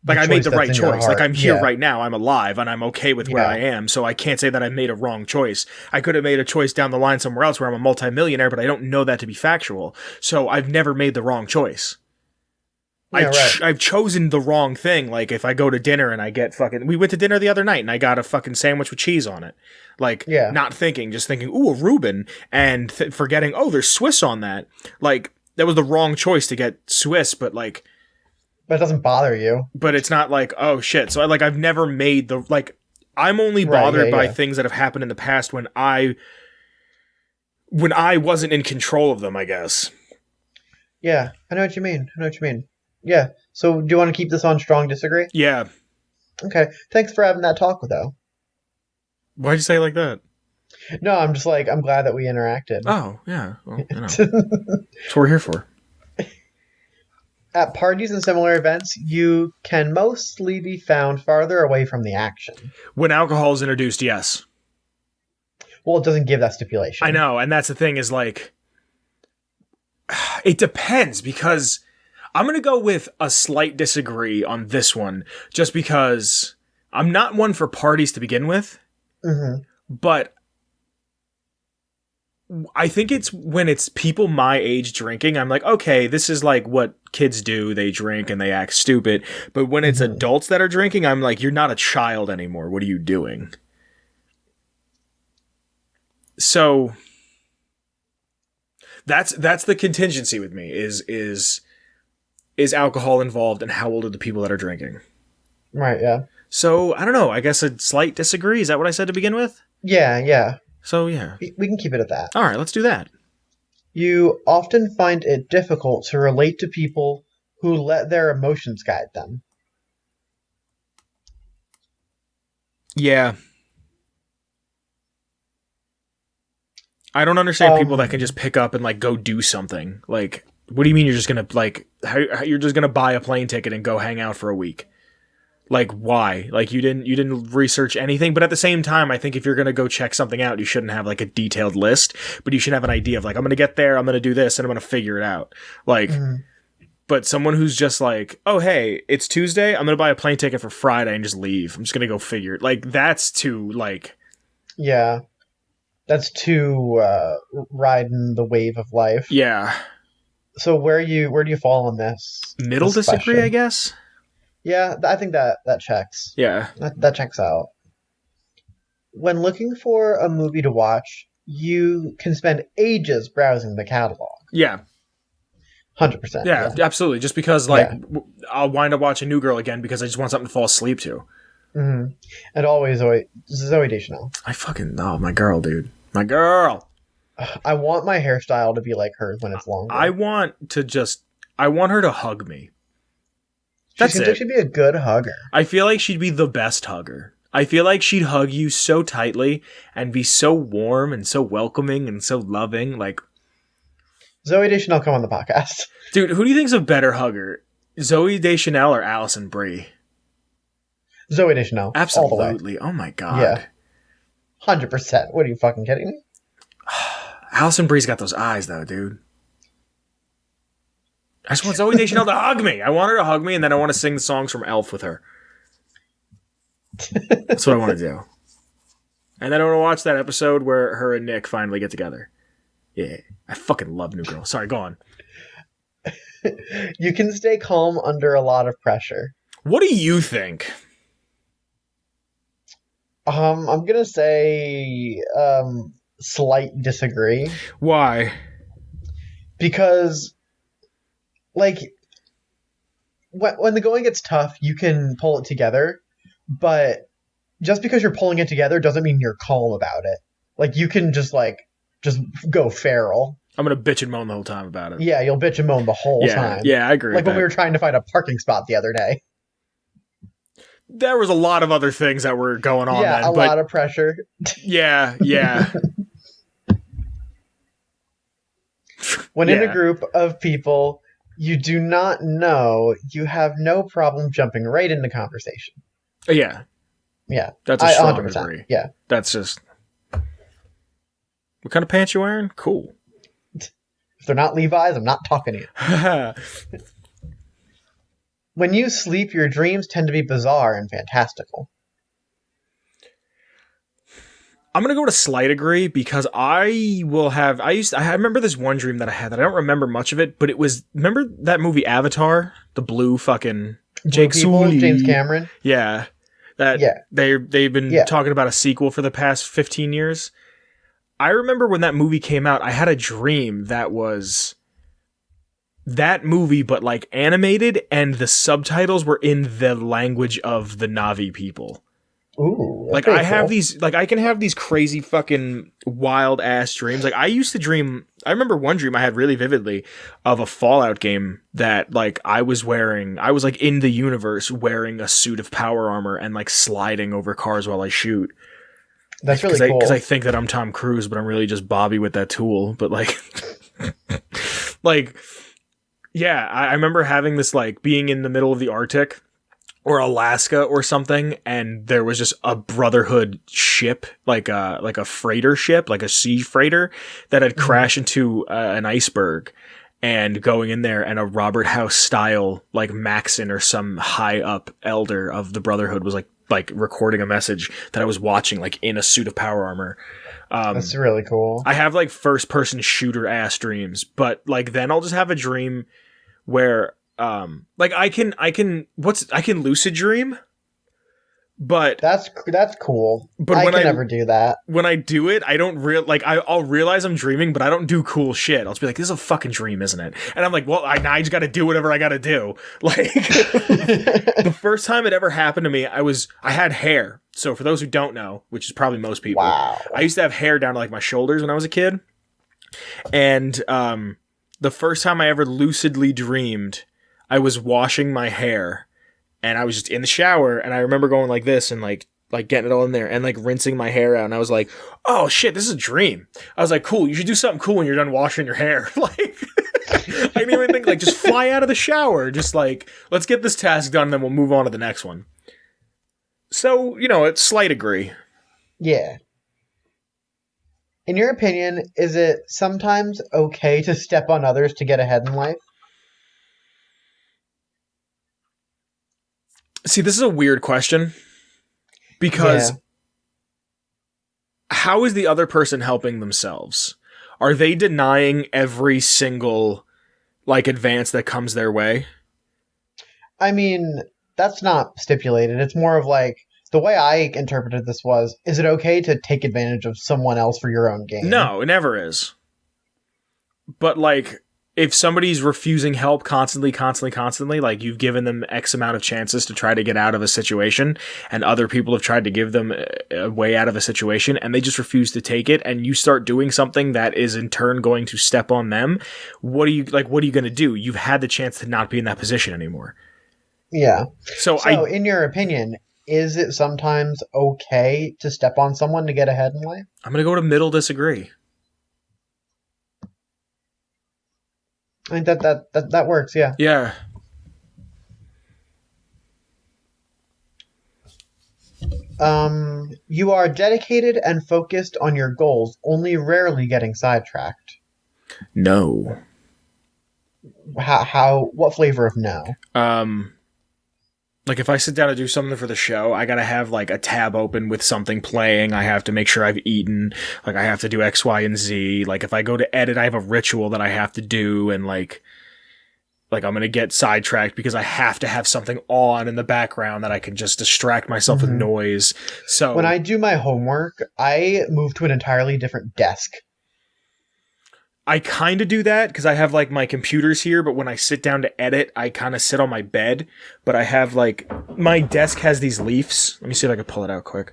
Like, I made the right choice. Like, I'm here Yeah. right now. I'm alive, and I'm okay with where I am, so I can't say that I made a wrong choice. I could have made a choice down the line somewhere else where I'm a multimillionaire, but I don't know that to be factual. So I've never made the wrong choice. Yeah, I've chosen the wrong thing. Like, if I go to dinner and I get fucking... We went to dinner the other night, and I got a fucking sandwich with cheese on it. Like, not thinking, just thinking, ooh, a Reuben, and forgetting, oh, there's Swiss on that. Like, that was the wrong choice to get Swiss, but, like... But it doesn't bother you. But it's not like, oh shit. So I've never made the, like, I'm only bothered by things that have happened in the past when I wasn't in control of them, I guess. Yeah, I know what you mean. Yeah. So do you want to keep this on strong disagree? Yeah. Okay. Thanks for having that talk, though. Why'd you say it like that? No, I'm just like, I'm glad that we interacted. Oh, yeah. Well, that's what we're here for. At parties and similar events, you can mostly be found farther away from the action. When alcohol is introduced, yes. Well, it doesn't give that stipulation. I know, and that's the thing is, like, it depends, because I'm going to go with a slight disagree on this one, just because I'm not one for parties to begin with, but I think it's when it's people my age drinking, I'm like, okay, this is like what kids do. They drink and they act stupid. But when it's adults that are drinking, I'm like, you're not a child anymore. What are you doing? So that's the contingency with me is alcohol involved and how old are the people that are drinking? Right, yeah. So, I don't know. I guess a slight disagree. Is that what I said to begin with? Yeah. So, yeah. We can keep it at that. All right, let's do that. You often find it difficult to relate to people who let their emotions guide them. Yeah. I don't understand people that can just pick up and, like, go do something. Like, what do you mean you're just gonna, like, you're just gonna buy a plane ticket and go hang out for a week? Like, why? Like, you didn't research anything, but at the same time, I think if you're gonna go check something out, you shouldn't have, like, a detailed list, but you should have an idea of, like, I'm gonna get there, I'm gonna do this, and I'm gonna figure it out. Like, but someone who's just like, oh, hey, it's Tuesday, I'm gonna buy a plane ticket for Friday and just leave. I'm just gonna go figure it. Like, that's too, like... Yeah. That's too, riding the wave of life. Yeah. So where do you fall on this? Middle this disagree, question? I guess? Yeah, I think that checks. Yeah. That checks out. When looking for a movie to watch, you can spend ages browsing the catalog. Yeah. 100%. Yeah, absolutely. Just because, like, I'll wind up watching New Girl again because I just want something to fall asleep to. Mm-hmm. And always Zooey Deschanel. I fucking... Oh, my girl, dude. My girl! I want my hairstyle to be like hers when it's longer. I want her to hug me. That's she seems like she'd be a good hugger. I feel like she'd be the best hugger. I feel like she'd hug you so tightly and be so warm and so welcoming and so loving. Like, Zooey Deschanel, come on the podcast. Dude, who do you think's a better hugger? Zooey Deschanel or Alison Brie? Zooey Deschanel. Absolutely. All the way. Oh my god. Yeah. 100%. What are you fucking kidding me? Alison Brie's got those eyes though, dude. I just want Zooey Deschanel to hug me. I want her to hug me, and then I want to sing the songs from Elf with her. That's what I want to do. And then I want to watch that episode where her and Nick finally get together. Yeah. I fucking love New Girl. Sorry, go on. You can stay calm under a lot of pressure. What do you think? I'm gonna say slight disagree. Why? Because, like, when the going gets tough, you can pull it together, but just because you're pulling it together doesn't mean you're calm about it. Like, you can just go feral. I'm gonna bitch and moan the whole time about it. Yeah, you'll bitch and moan the whole time. Yeah, I agree. Like when we were trying to find a parking spot the other day. There was a lot of other things that were going on. Yeah, then, a lot of pressure. Yeah. When in a group of people you do not know, you have no problem jumping right into conversation. Yeah. Yeah. That's a strong 100%. agree. Yeah. That's just... What kind of pants you wearing? Cool. If they're not Levi's, I'm not talking to you. When you sleep, your dreams tend to be bizarre and fantastical. I'm gonna go to slight agree because I remember this one dream that I had that I don't remember much of it, but it was, remember that movie Avatar, the blue fucking Jake Sully, James Cameron. yeah, that Yeah. they've been talking about a sequel for the past 15 years. I remember when that movie came out, I had a dream that was that movie, but like animated, and the subtitles were in the language of the Na'vi people. Ooh, like I have these, like I can have these crazy fucking wild ass dreams. Like I used to dream, I remember one dream I had really vividly of a Fallout game that like I was like in the universe wearing a suit of power armor and like sliding over cars while I shoot. That's really cool. Because I think that I'm Tom Cruise, but I'm really just Bobby with that tool. But like, like, yeah, I remember having this, like being in the middle of the Arctic or Alaska or something, and there was just a Brotherhood ship, like a freighter ship, like a sea freighter that had crashed into an iceberg, and going in there, and a Robert House style, like Maxon or some high up elder of the Brotherhood was like recording a message that I was watching, like in a suit of power armor. That's really cool. I have like first person shooter ass dreams, but like then I'll just have a dream where like I can lucid dream, but that's cool. But I when can never do that. When I do it, I don't I'll realize I'm dreaming, but I don't do cool shit. I'll just be like, this is a fucking dream, isn't it? And I'm like, well, I just got to do whatever I got to do. Like the first time it ever happened to me, I had hair. So for those who don't know, which is probably most people, wow. I used to have hair down to like my shoulders when I was a kid. And the first time I ever lucidly dreamed, I was washing my hair, and I was just in the shower, and I remember going like this and like getting it all in there and like rinsing my hair out, and I was like, oh shit, this is a dream. I was like, cool, you should do something cool when you're done washing your hair. Like I didn't even think, like, just fly out of the shower, just like, let's get this task done, and then we'll move on to the next one. So, you know, it's slight agree. Yeah. In your opinion, is it sometimes okay to step on others to get ahead in life? See, this is a weird question, because how is the other person helping themselves? Are they denying every single, like, advance that comes their way? I mean, that's not stipulated. It's more of like, the way I interpreted this was, is it okay to take advantage of someone else for your own gain? No, it never is. But, like, if somebody's refusing help constantly, like you've given them X amount of chances to try to get out of a situation, and other people have tried to give them a way out of a situation, and they just refuse to take it, and you start doing something that is in turn going to step on them, what are you going to do? You've had the chance to not be in that position anymore. Yeah. So in your opinion, is it sometimes okay to step on someone to get ahead in life? I'm going to go to middle disagree. I think that works, yeah. Yeah. You are dedicated and focused on your goals, only rarely getting sidetracked. No. What flavor of no? Like if I sit down to do something for the show, I gotta have like a tab open with something playing. I have to make sure I've eaten. Like I have to do X, Y, and Z. Like if I go to edit, I have a ritual that I have to do, and like I'm gonna get sidetracked because I have to have something on in the background that I can just distract myself with noise. So when I do my homework, I move to an entirely different desk. I kind of do that because I have like my computers here, but when I sit down to edit, I kind of sit on my bed, but I have like, my desk has these leaves. Let me see if I can pull it out quick.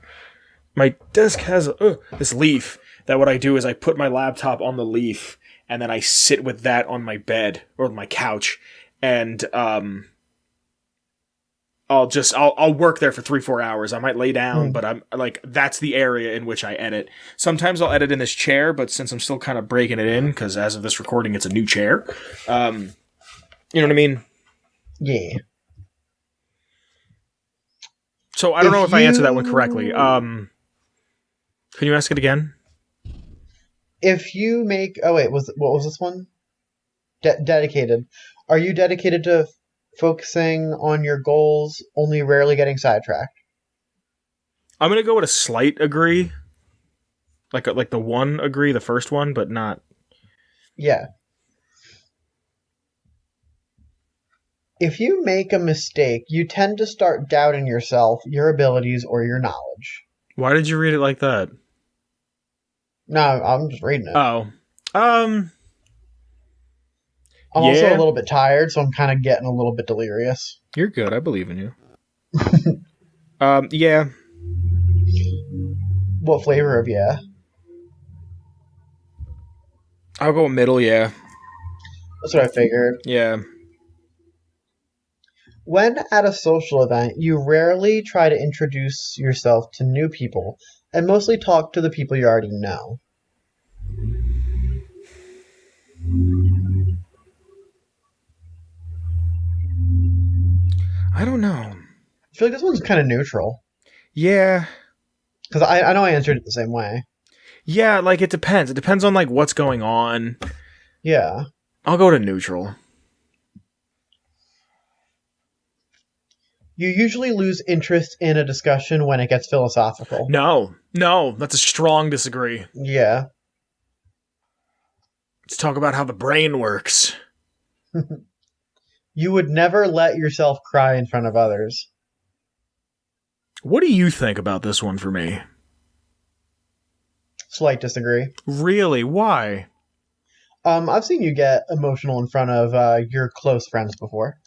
My desk has this leaf that what I do is I put my laptop on the leaf, and then I sit with that on my bed or my couch, and I'll work there for 3-4 hours. I might lay down, but I'm like, that's the area in which I edit. Sometimes I'll edit in this chair, but since I'm still kind of breaking it in, because as of this recording, it's a new chair. You know what I mean? Yeah. So I don't know if I answered that one correctly. Can you ask it again? If you make, what was this one? Dedicated. Are you dedicated to Focusing on your goals, only rarely getting sidetracked. I'm gonna go with a slight agree, like the one agree, the first one, but not. Yeah. If you make a mistake, you tend to start doubting yourself, your abilities, or your knowledge. Why did you read it like that? No, I'm just reading it. Oh, I'm also a yeah, little bit tired, so I'm kind of getting a little bit delirious. you're good. I believe in you. Yeah, What flavor of yeah? I'll go middle. Yeah, That's what I figured. yeah. When at a social event, you rarely try to introduce yourself to new people and mostly talk to the people you already know. I don't know. I feel like this one's kind of neutral. Yeah, Because I know I answered it the same way. yeah. Like it depends. It depends on like what's going on. Yeah. I'll go to neutral. You usually lose interest in a discussion when it gets philosophical. No, that's a strong disagree. Yeah. Let's talk about how the brain works. You would never let yourself cry in front of others. What do you think about this one for me? Slight disagree. Really? Why? I've seen you get emotional in front of your close friends before.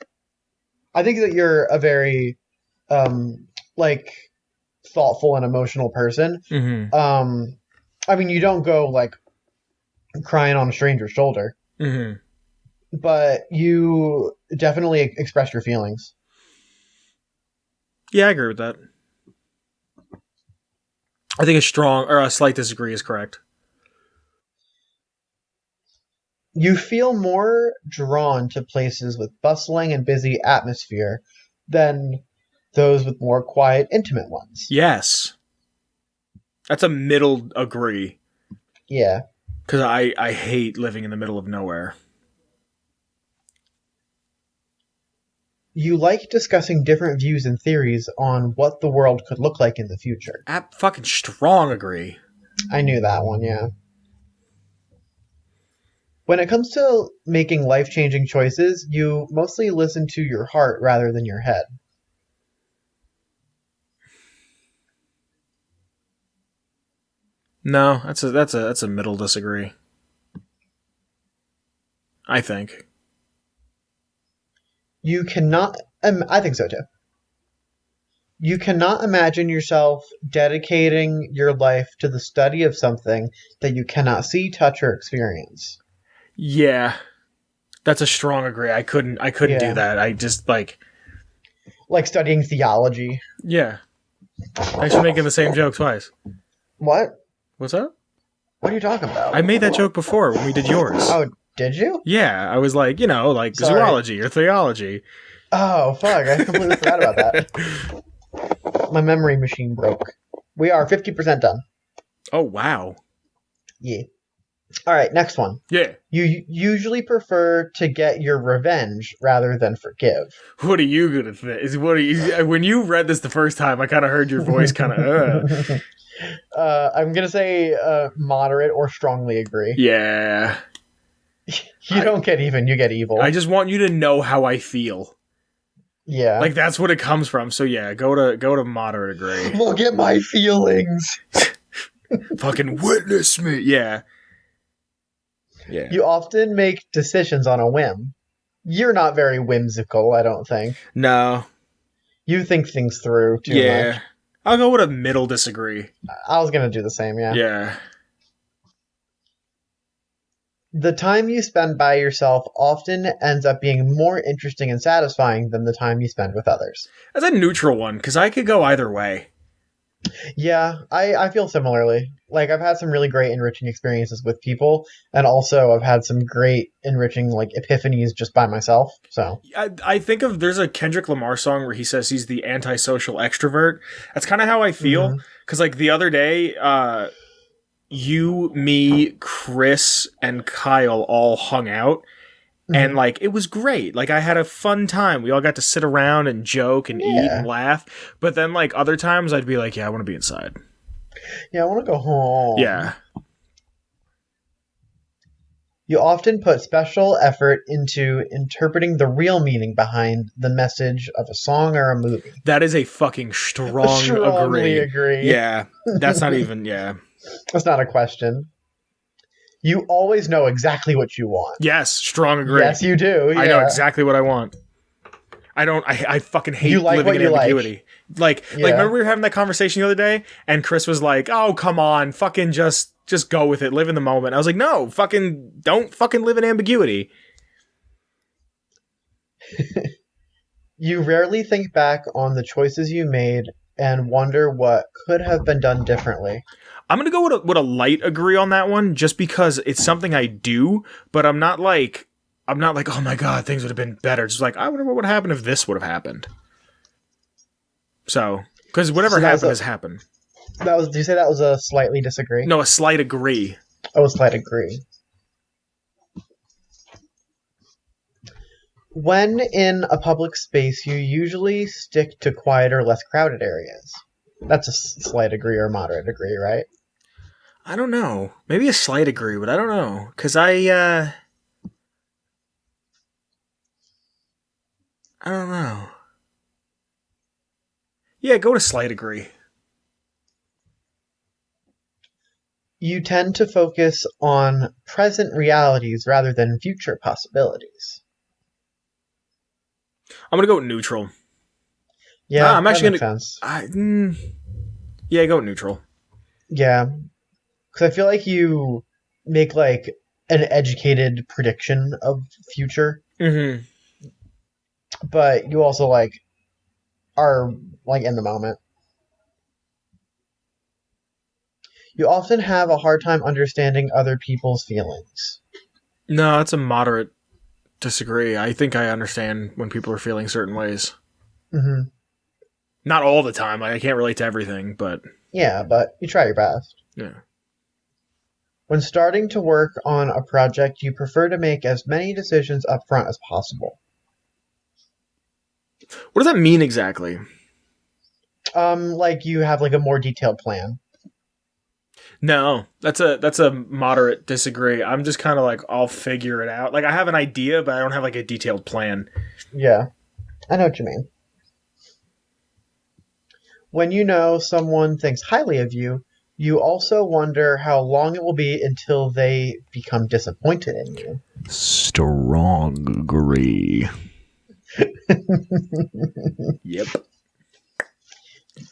I think that you're a very, like, thoughtful and emotional person. Mm-hmm. I mean, you don't go, like, crying on a stranger's shoulder, Mm-hmm. but you definitely express your feelings. Yeah, I agree with that. I think a strong or a slight disagree is correct. You feel more drawn to places with bustling and busy atmosphere than those with more quiet, intimate ones. Yes. That's a middle agree. Yeah. Because I hate living in the middle of nowhere. You like discussing different views and theories on what the world could look like in the future. Fucking strong agree. I knew that one, yeah. When it comes to making life-changing choices, you mostly listen to your heart rather than your head. No, that's a middle disagree. I think. You cannot I think so too. You cannot imagine yourself dedicating your life to the study of something that you cannot see, touch, or experience. Yeah. That's a strong agree. I couldn't do Yeah. that. I just like Studying theology. yeah. Thanks for making the same joke twice. What? What's up? What are you talking about? I made that joke before when we did yours. Oh, did you? Yeah, I was like, like Sorry. zoology or theology. Oh, fuck. I completely forgot about that. My memory machine broke. We are 50% done. Oh, wow. Yeah. All right, next one. Yeah. You usually prefer to get your revenge rather than forgive. What are you gonna think? When you read this the first time, I kind of heard your voice kind of. I'm gonna say moderate or strongly agree. Yeah. You don't get even, you get evil. I just want you to know how I feel. Yeah. Like that's what it comes from. So yeah, go to moderate agree. Look at my feelings. Fucking witness me. Yeah. Yeah. You often make decisions on a whim. You're not very whimsical, I don't think. No. You think things through too much. I'll go with a middle disagree. I was gonna do the same, yeah. Yeah. The time you spend by yourself often ends up being more interesting and satisfying than the time you spend with others. That's a neutral one, because I could go either way. Yeah, I feel similarly. Like, I've had some really great enriching experiences with people, and also I've had some great enriching, like, epiphanies just by myself, so. I think there's a Kendrick Lamar song where he says he's the antisocial extrovert. That's kind of how I feel, because, like, the other day, you, me, Chris, and Kyle all hung out, And, like, it was great. Like, I had a fun time. We all got to sit around and joke and eat and laugh. But then, like, other times I'd be like, yeah, I want to be inside. Yeah, I want to go home. Yeah. You often put special effort into interpreting the real meaning behind the message of a song or a movie. That is a fucking Strongly agree. Yeah. That's not even, yeah. That's not a question. You always know exactly what you want. Yes, strong agree. Yes, you do. Yeah. I know exactly what I want. I fucking hate living in ambiguity. Like remember we were having that conversation the other day and Chris was like, "Oh, come on, fucking just go with it, live in the moment." I was like, "No, fucking don't fucking live in ambiguity." You rarely think back on the choices you made and wonder what could have been done differently. I'm going to go with a light agree on that one just because it's something I do, but I'm not like, oh my God, things would have been better. Just like, I wonder what would happen if this would have happened. So, because whatever happened has happened. Did you say that was a slightly disagree? No, a slight agree. Oh, a slight agree. When in a public space, you usually stick to quieter, less crowded areas. That's a slight agree or moderate agree, right? I don't know. Maybe a slight agree, but I don't know. Because I don't know. Yeah, go to slight agree. You tend to focus on present realities rather than future possibilities. I'm gonna go with neutral. Yeah, I'm actually gonna. Yeah, go with neutral. Yeah, because I feel like you make like an educated prediction of future, but you also like are like in the moment. You often have a hard time understanding other people's feelings. No, that's a moderate disagree. I think I understand when people are feeling certain ways. Mm-hmm. Not all the time. I can't relate to everything, but... Yeah, but you try your best. Yeah. When starting to work on a project, you prefer to make as many decisions up front as possible. What does that mean exactly? Like you have like a more detailed plan. No, that's a moderate disagree. I'm just kind of like, I'll figure it out. Like, I have an idea, but I don't have like a detailed plan. Yeah, I know what you mean. When you know someone thinks highly of you, you also wonder how long it will be until they become disappointed in you. Strong agree. Yep.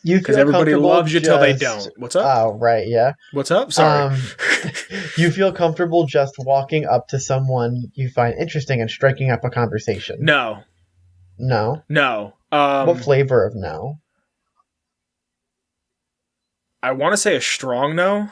Because everybody loves you till they don't. What's up? Oh, right, yeah. What's up? Sorry. You feel comfortable just walking up to someone you find interesting and striking up a conversation. No. No? No. What flavor of no? I want to say a strong no.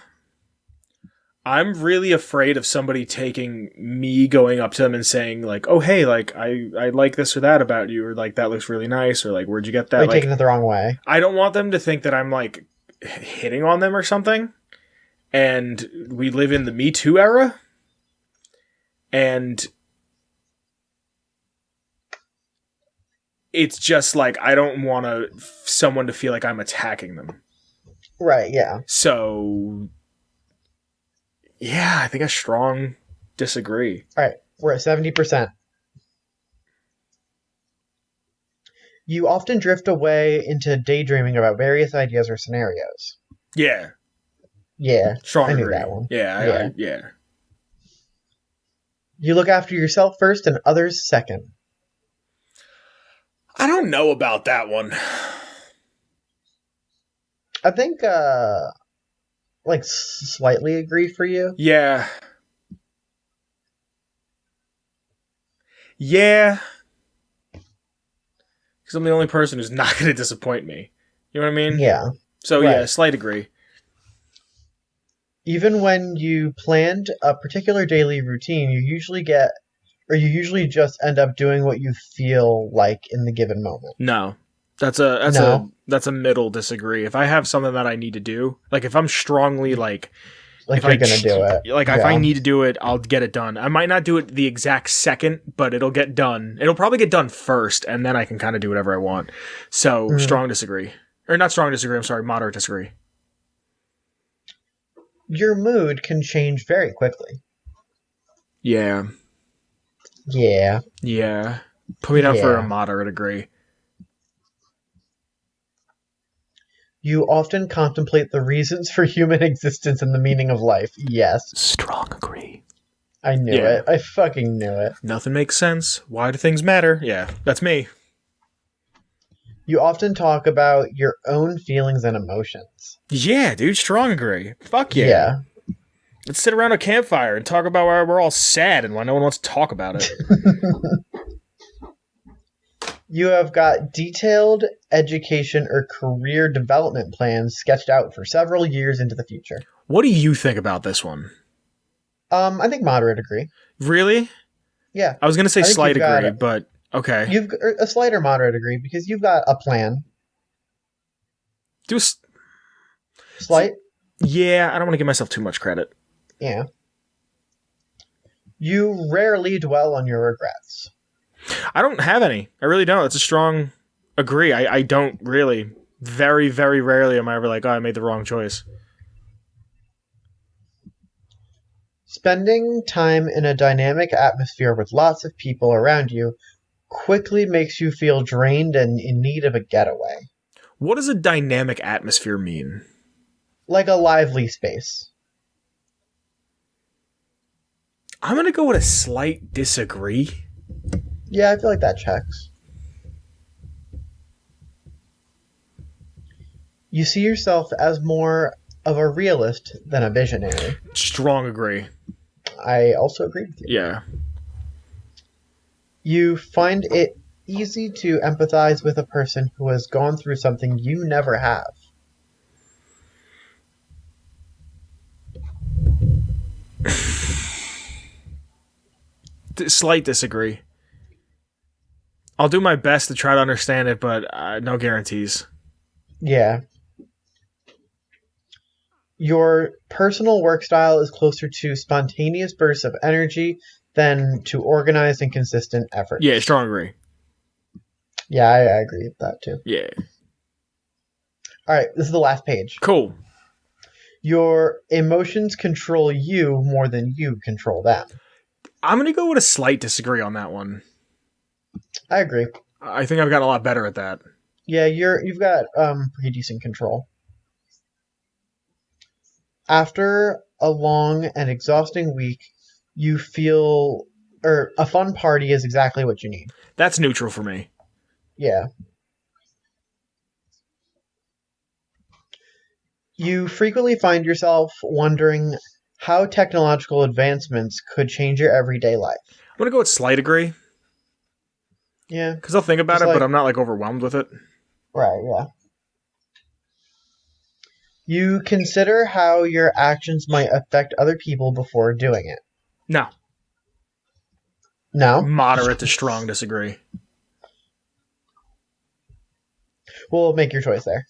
I'm really afraid of somebody taking me going up to them and saying like, "Oh, hey, like I like this or that about you," or like that looks really nice, or like where'd you get that? Are you like, taking it the wrong way? I don't want them to think that I'm like hitting on them or something. And we live in the Me Too era, and it's just like I don't want someone to feel like I'm attacking them. Right. Yeah. So. Yeah, I think I strong disagree. All right, we're at 70%. You often drift away into daydreaming about various ideas or scenarios. Yeah. Yeah, strong I knew agree. that one. Yeah, yeah. You look after yourself first and others second. I don't know about that one. I think, like, slightly agree for you. Yeah. Yeah. Because I'm the only person who's not going to disappoint me. You know what I mean? Yeah. So, right. Yeah, slight agree. Even when you planned a particular daily routine, you usually just end up doing what you feel like in the given moment. No. That's a middle disagree. If I have something that I need to do, like if I'm strongly like Like you're gonna do it. Like if I need to do it, I'll get it done. I might not do it the exact second, but it'll get done. It'll probably get done first, and then I can kind of do whatever I want. So strong disagree. Or not strong disagree, I'm sorry, moderate disagree. Your mood can change very quickly. Yeah. Yeah. Yeah. Put me down for a moderate agree. You often contemplate the reasons for human existence and the meaning of life. Yes. Strong agree. I knew it. I fucking knew it. Nothing makes sense. Why do things matter? Yeah, that's me. You often talk about your own feelings and emotions. Yeah, dude, strong agree. Fuck yeah. Yeah. Let's sit around a campfire and talk about why we're all sad and why no one wants to talk about it. You have got detailed education or career development plans sketched out for several years into the future. What do you think about this one? I think moderate agree. Really? Yeah. I was going to say slight agree, but okay. You've a slight or moderate agree because you've got a plan. Do a slight? Yeah, I don't want to give myself too much credit. Yeah. You rarely dwell on your regrets. I don't have any. I really don't. It's a strong agree. I don't really. Very, very rarely am I ever like, oh, I made the wrong choice. Spending time in a dynamic atmosphere with lots of people around you quickly makes you feel drained and in need of a getaway. What does a dynamic atmosphere mean? Like a lively space. I'm going to go with a slight disagree. Yeah, I feel like that checks. You see yourself as more of a realist than a visionary. Strong agree. I also agree with you. Yeah. You find it easy to empathize with a person who has gone through something you never have. Slight disagree. I'll do my best to try to understand it, but no guarantees. Yeah. Your personal work style is closer to spontaneous bursts of energy than to organized and consistent effort. Yeah, strong agree. Yeah, I agree with that too. Yeah. All right, this is the last page. Cool. Your emotions control you more than you control them. I'm going to go with a slight disagree on that one. I agree. I think I've gotten a lot better at that. Yeah, you've got pretty decent control. After a long and exhausting week, you feel a fun party is exactly what you need. That's neutral for me. Yeah. You frequently find yourself wondering how technological advancements could change your everyday life. I'm going to go with slight agree. Yeah. Because I'll think about it, but I'm not like overwhelmed with it. Right, yeah. You consider how your actions might affect other people before doing it. No. No? Moderate to strong disagree. We'll make your choice there.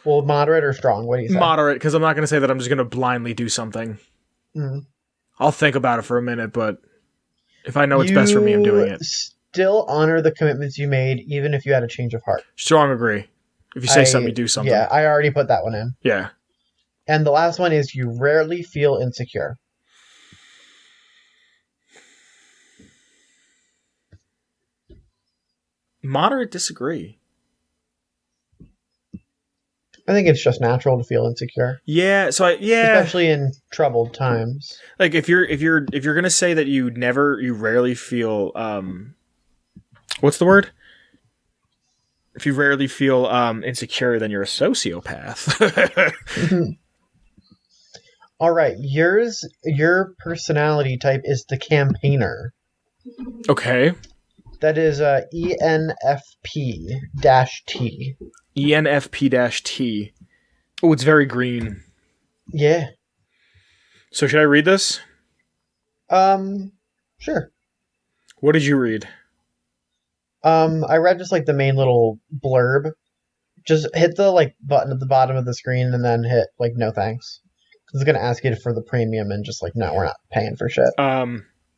Well, moderate or strong? What do you say? Moderate, because I'm not going to say that I'm just going to blindly do something. I'll think about it for a minute, but if I know it's best for me, I'm doing it. Still honor the commitments you made, even if you had a change of heart. Strong agree. If you say something, you do something. Yeah, I already put that one in. Yeah. And the last one is you rarely feel insecure. Moderate disagree. I think it's just natural to feel insecure. Yeah, especially in troubled times. Like if you're gonna say that you rarely feel what's the word? If you rarely feel insecure, then you're a sociopath. All right, your personality type is the campaigner. Okay. That is ENFP-T. ENFP-T. Oh, it's very green. Yeah. So should I read this? Sure. What did you read? I read just like the main little blurb. Just hit the button at the bottom of the screen and then hit no thanks. was going to ask you for the premium and just like, no, we're not paying for shit. All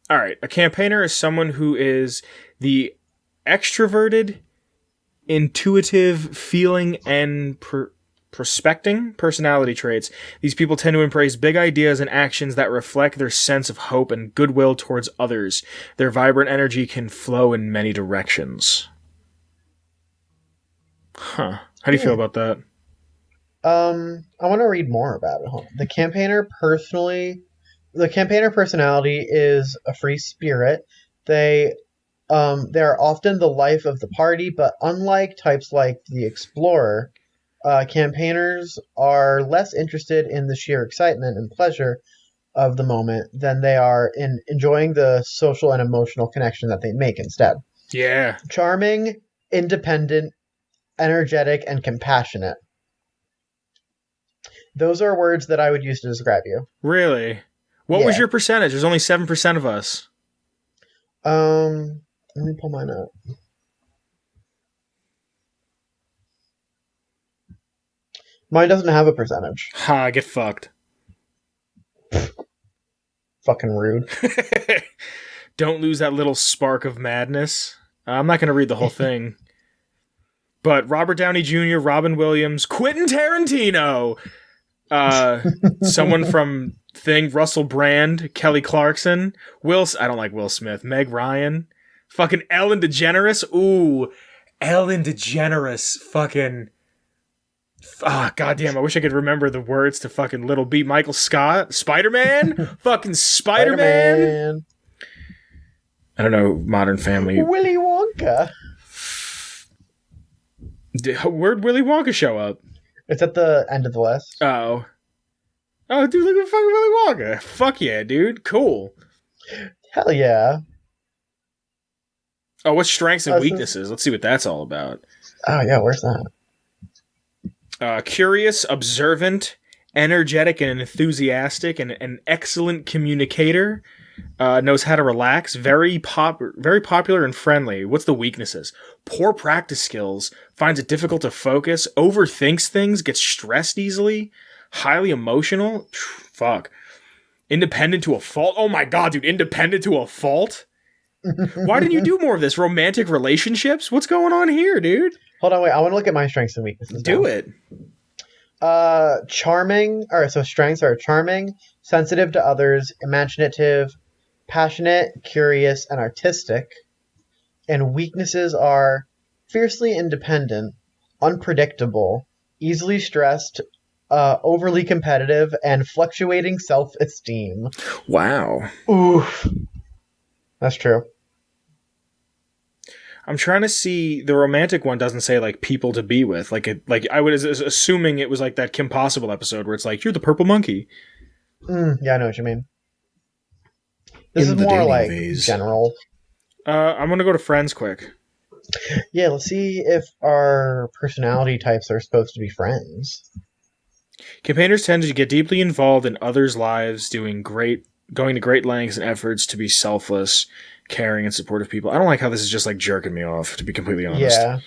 right. A campaigner is someone who is the extroverted, intuitive, feeling, and prospecting personality traits. These people tend to embrace big ideas and actions that reflect their sense of hope and goodwill towards others. Their vibrant energy can flow in many directions. Huh. How do you feel about that? I want to read more about it. The campaigner personality is a free spirit. They are often the life of the party, but unlike types like the explorer, campaigners are less interested in the sheer excitement and pleasure of the moment than they are in enjoying the social and emotional connection that they make instead. Yeah. Charming, independent, energetic, and compassionate. Those are words that I would use to describe you. Really? What was your percentage? There's only 7% of us. Let me pull mine up. Mine doesn't have a percentage. Ha, get fucked. Fucking rude. Don't lose that little spark of madness. I'm not going to read the whole thing. But Robert Downey Jr., Robin Williams, Quentin Tarantino, someone from Thing, Russell Brand, Kelly Clarkson, I don't like Will Smith, Meg Ryan, fucking Ellen DeGeneres. Ooh, Ellen DeGeneres, fucking... goddamn, I wish I could remember the words to fucking Little B. Michael Scott, Spider-Man, fucking Spider-Man. I don't know, Modern Family. Willy Wonka. Where'd Willy Wonka show up? It's at the end of the list. Oh, dude, look at fucking Willy Wonka. Fuck yeah, dude. Cool. Hell yeah. Oh, what's strengths and weaknesses? Let's see what that's all about. Oh, yeah, where's that? Curious, observant, energetic, and enthusiastic, and an excellent communicator. Knows how to relax. Very popular and friendly. What's the weaknesses? Poor practice skills. Finds it difficult to focus. Overthinks things. Gets stressed easily. Highly emotional. Fuck. Independent to a fault. Oh my god, dude. Independent to a fault? Why didn't you do more of this? Romantic relationships? What's going on here, dude? Hold on, wait. I want to look at my strengths and weaknesses. Do it. Charming. All right, so strengths are charming, sensitive to others, imaginative, passionate, curious, and artistic. And weaknesses are fiercely independent, unpredictable, easily stressed, overly competitive, and fluctuating self-esteem. Wow. Oof. That's true. I'm trying to see, the romantic one doesn't say like people to be with. Like I was assuming it was like that Kim Possible episode where it's like, you're the purple monkey. Yeah, I know what you mean. This is more like general. I'm going to go to friends quick. Yeah, let's see if our personality types are supposed to be friends. Campaigners tend to get deeply involved in others' lives, going to great lengths and efforts to be selfless, caring, and supportive people. I don't like how this is just like jerking me off, to be completely honest. Yeah.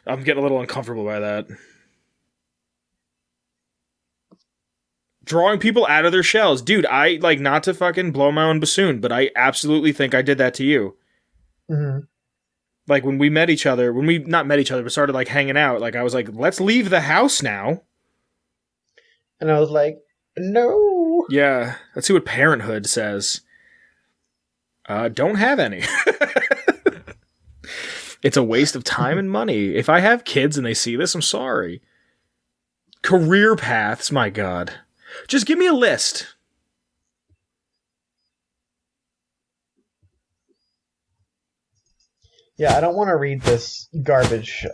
I'm getting a little uncomfortable by that. Drawing people out of their shells. Dude, I, like, not to fucking blow my own bassoon, but I absolutely think I did that to you. Mm-hmm. Like, when we not met each other, but started, like, hanging out, like, I was like, let's leave the house now. And I was like, no. Yeah, let's see what Parenthood says. Don't have any. It's a waste of time and money. If I have kids and they see this, I'm sorry. Career paths, my god. Just give me a list. Yeah, I don't want to read this garbage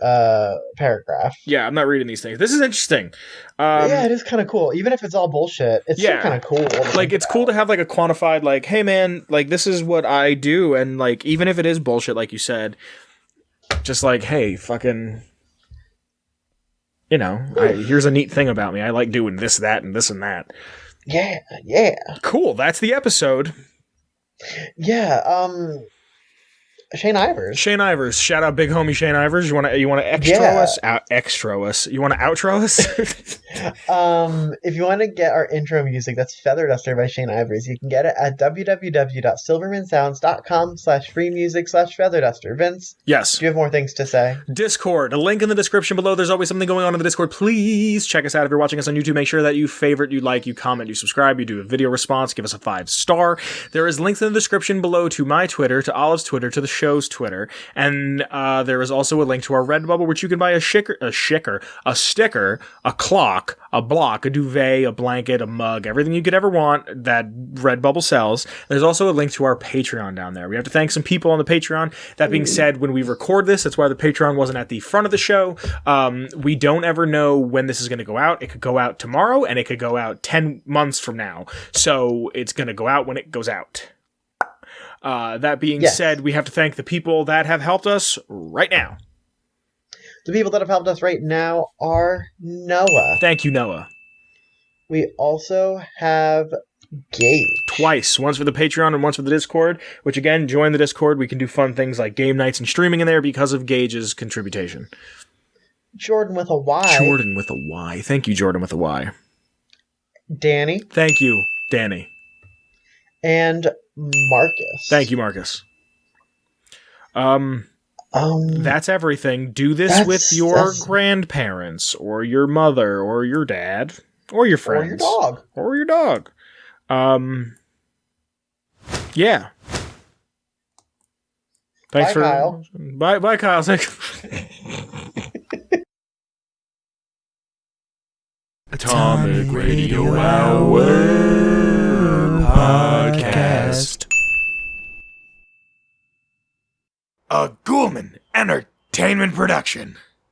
paragraph. Yeah, I'm not reading these things. This is interesting. Yeah, it is kind of cool. Even if it's all bullshit, it's still kind of cool. Like, it's cool to have, like, a quantified, like, hey, man, like, this is what I do. And, like, even if it is bullshit, like you said, just like, hey, fucking... You know, here's a neat thing about me. I like doing this, that, and this and that. Yeah. Cool, that's the episode. Yeah, Shane Ivers. Shout out big homie Shane Ivers. You want to extra us? Extra us. You want to outro us? If you want to get our intro music, that's Feather Duster by Shane Ivers. You can get it at www.silvermansounds.com/free music/Feather Duster. Vince, Yes. do you have more things to say? Discord, a link in the description below. There's always something going on in the Discord. Please check us out. If you're watching us on YouTube, make sure that you favorite, you like, you comment, you subscribe, you do a video response, give us a 5-star. There is links in the description below to my Twitter, to Olive's Twitter, to the show's Twitter, and there is also a link to our Redbubble, which you can buy a sticker, a clock, a block, a duvet, a blanket, a mug, everything you could ever want that Redbubble sells. There's also a link to our Patreon down there. We have to thank some people on the Patreon. That being said, when we record this, that's why the Patreon wasn't at the front of the show. We don't ever know when this is going to go out. It could go out tomorrow, and it could go out 10 months from now. So it's going to go out when it goes out. That being said, we have to thank the people that have helped us right now. The people that have helped us right now are Noah. Thank you, Noah. We also have Gage. Twice. Once for the Patreon and once for the Discord, which again, join the Discord. We can do fun things like game nights and streaming in there because of Gage's contribution. Jordan with a Y. Jordan with a Y. Thank you, Jordan with a Y. Danny. Thank you, Danny. And Marcus. Thank you, Marcus. That's everything. Do this with your grandparents, or your mother, or your dad, or your friends. Or your dog. Or your dog. Yeah. Thanks Bye, Kyle. Bye, Kyle. Atomic Radio Hour Podcast. A Ghoulman Entertainment production.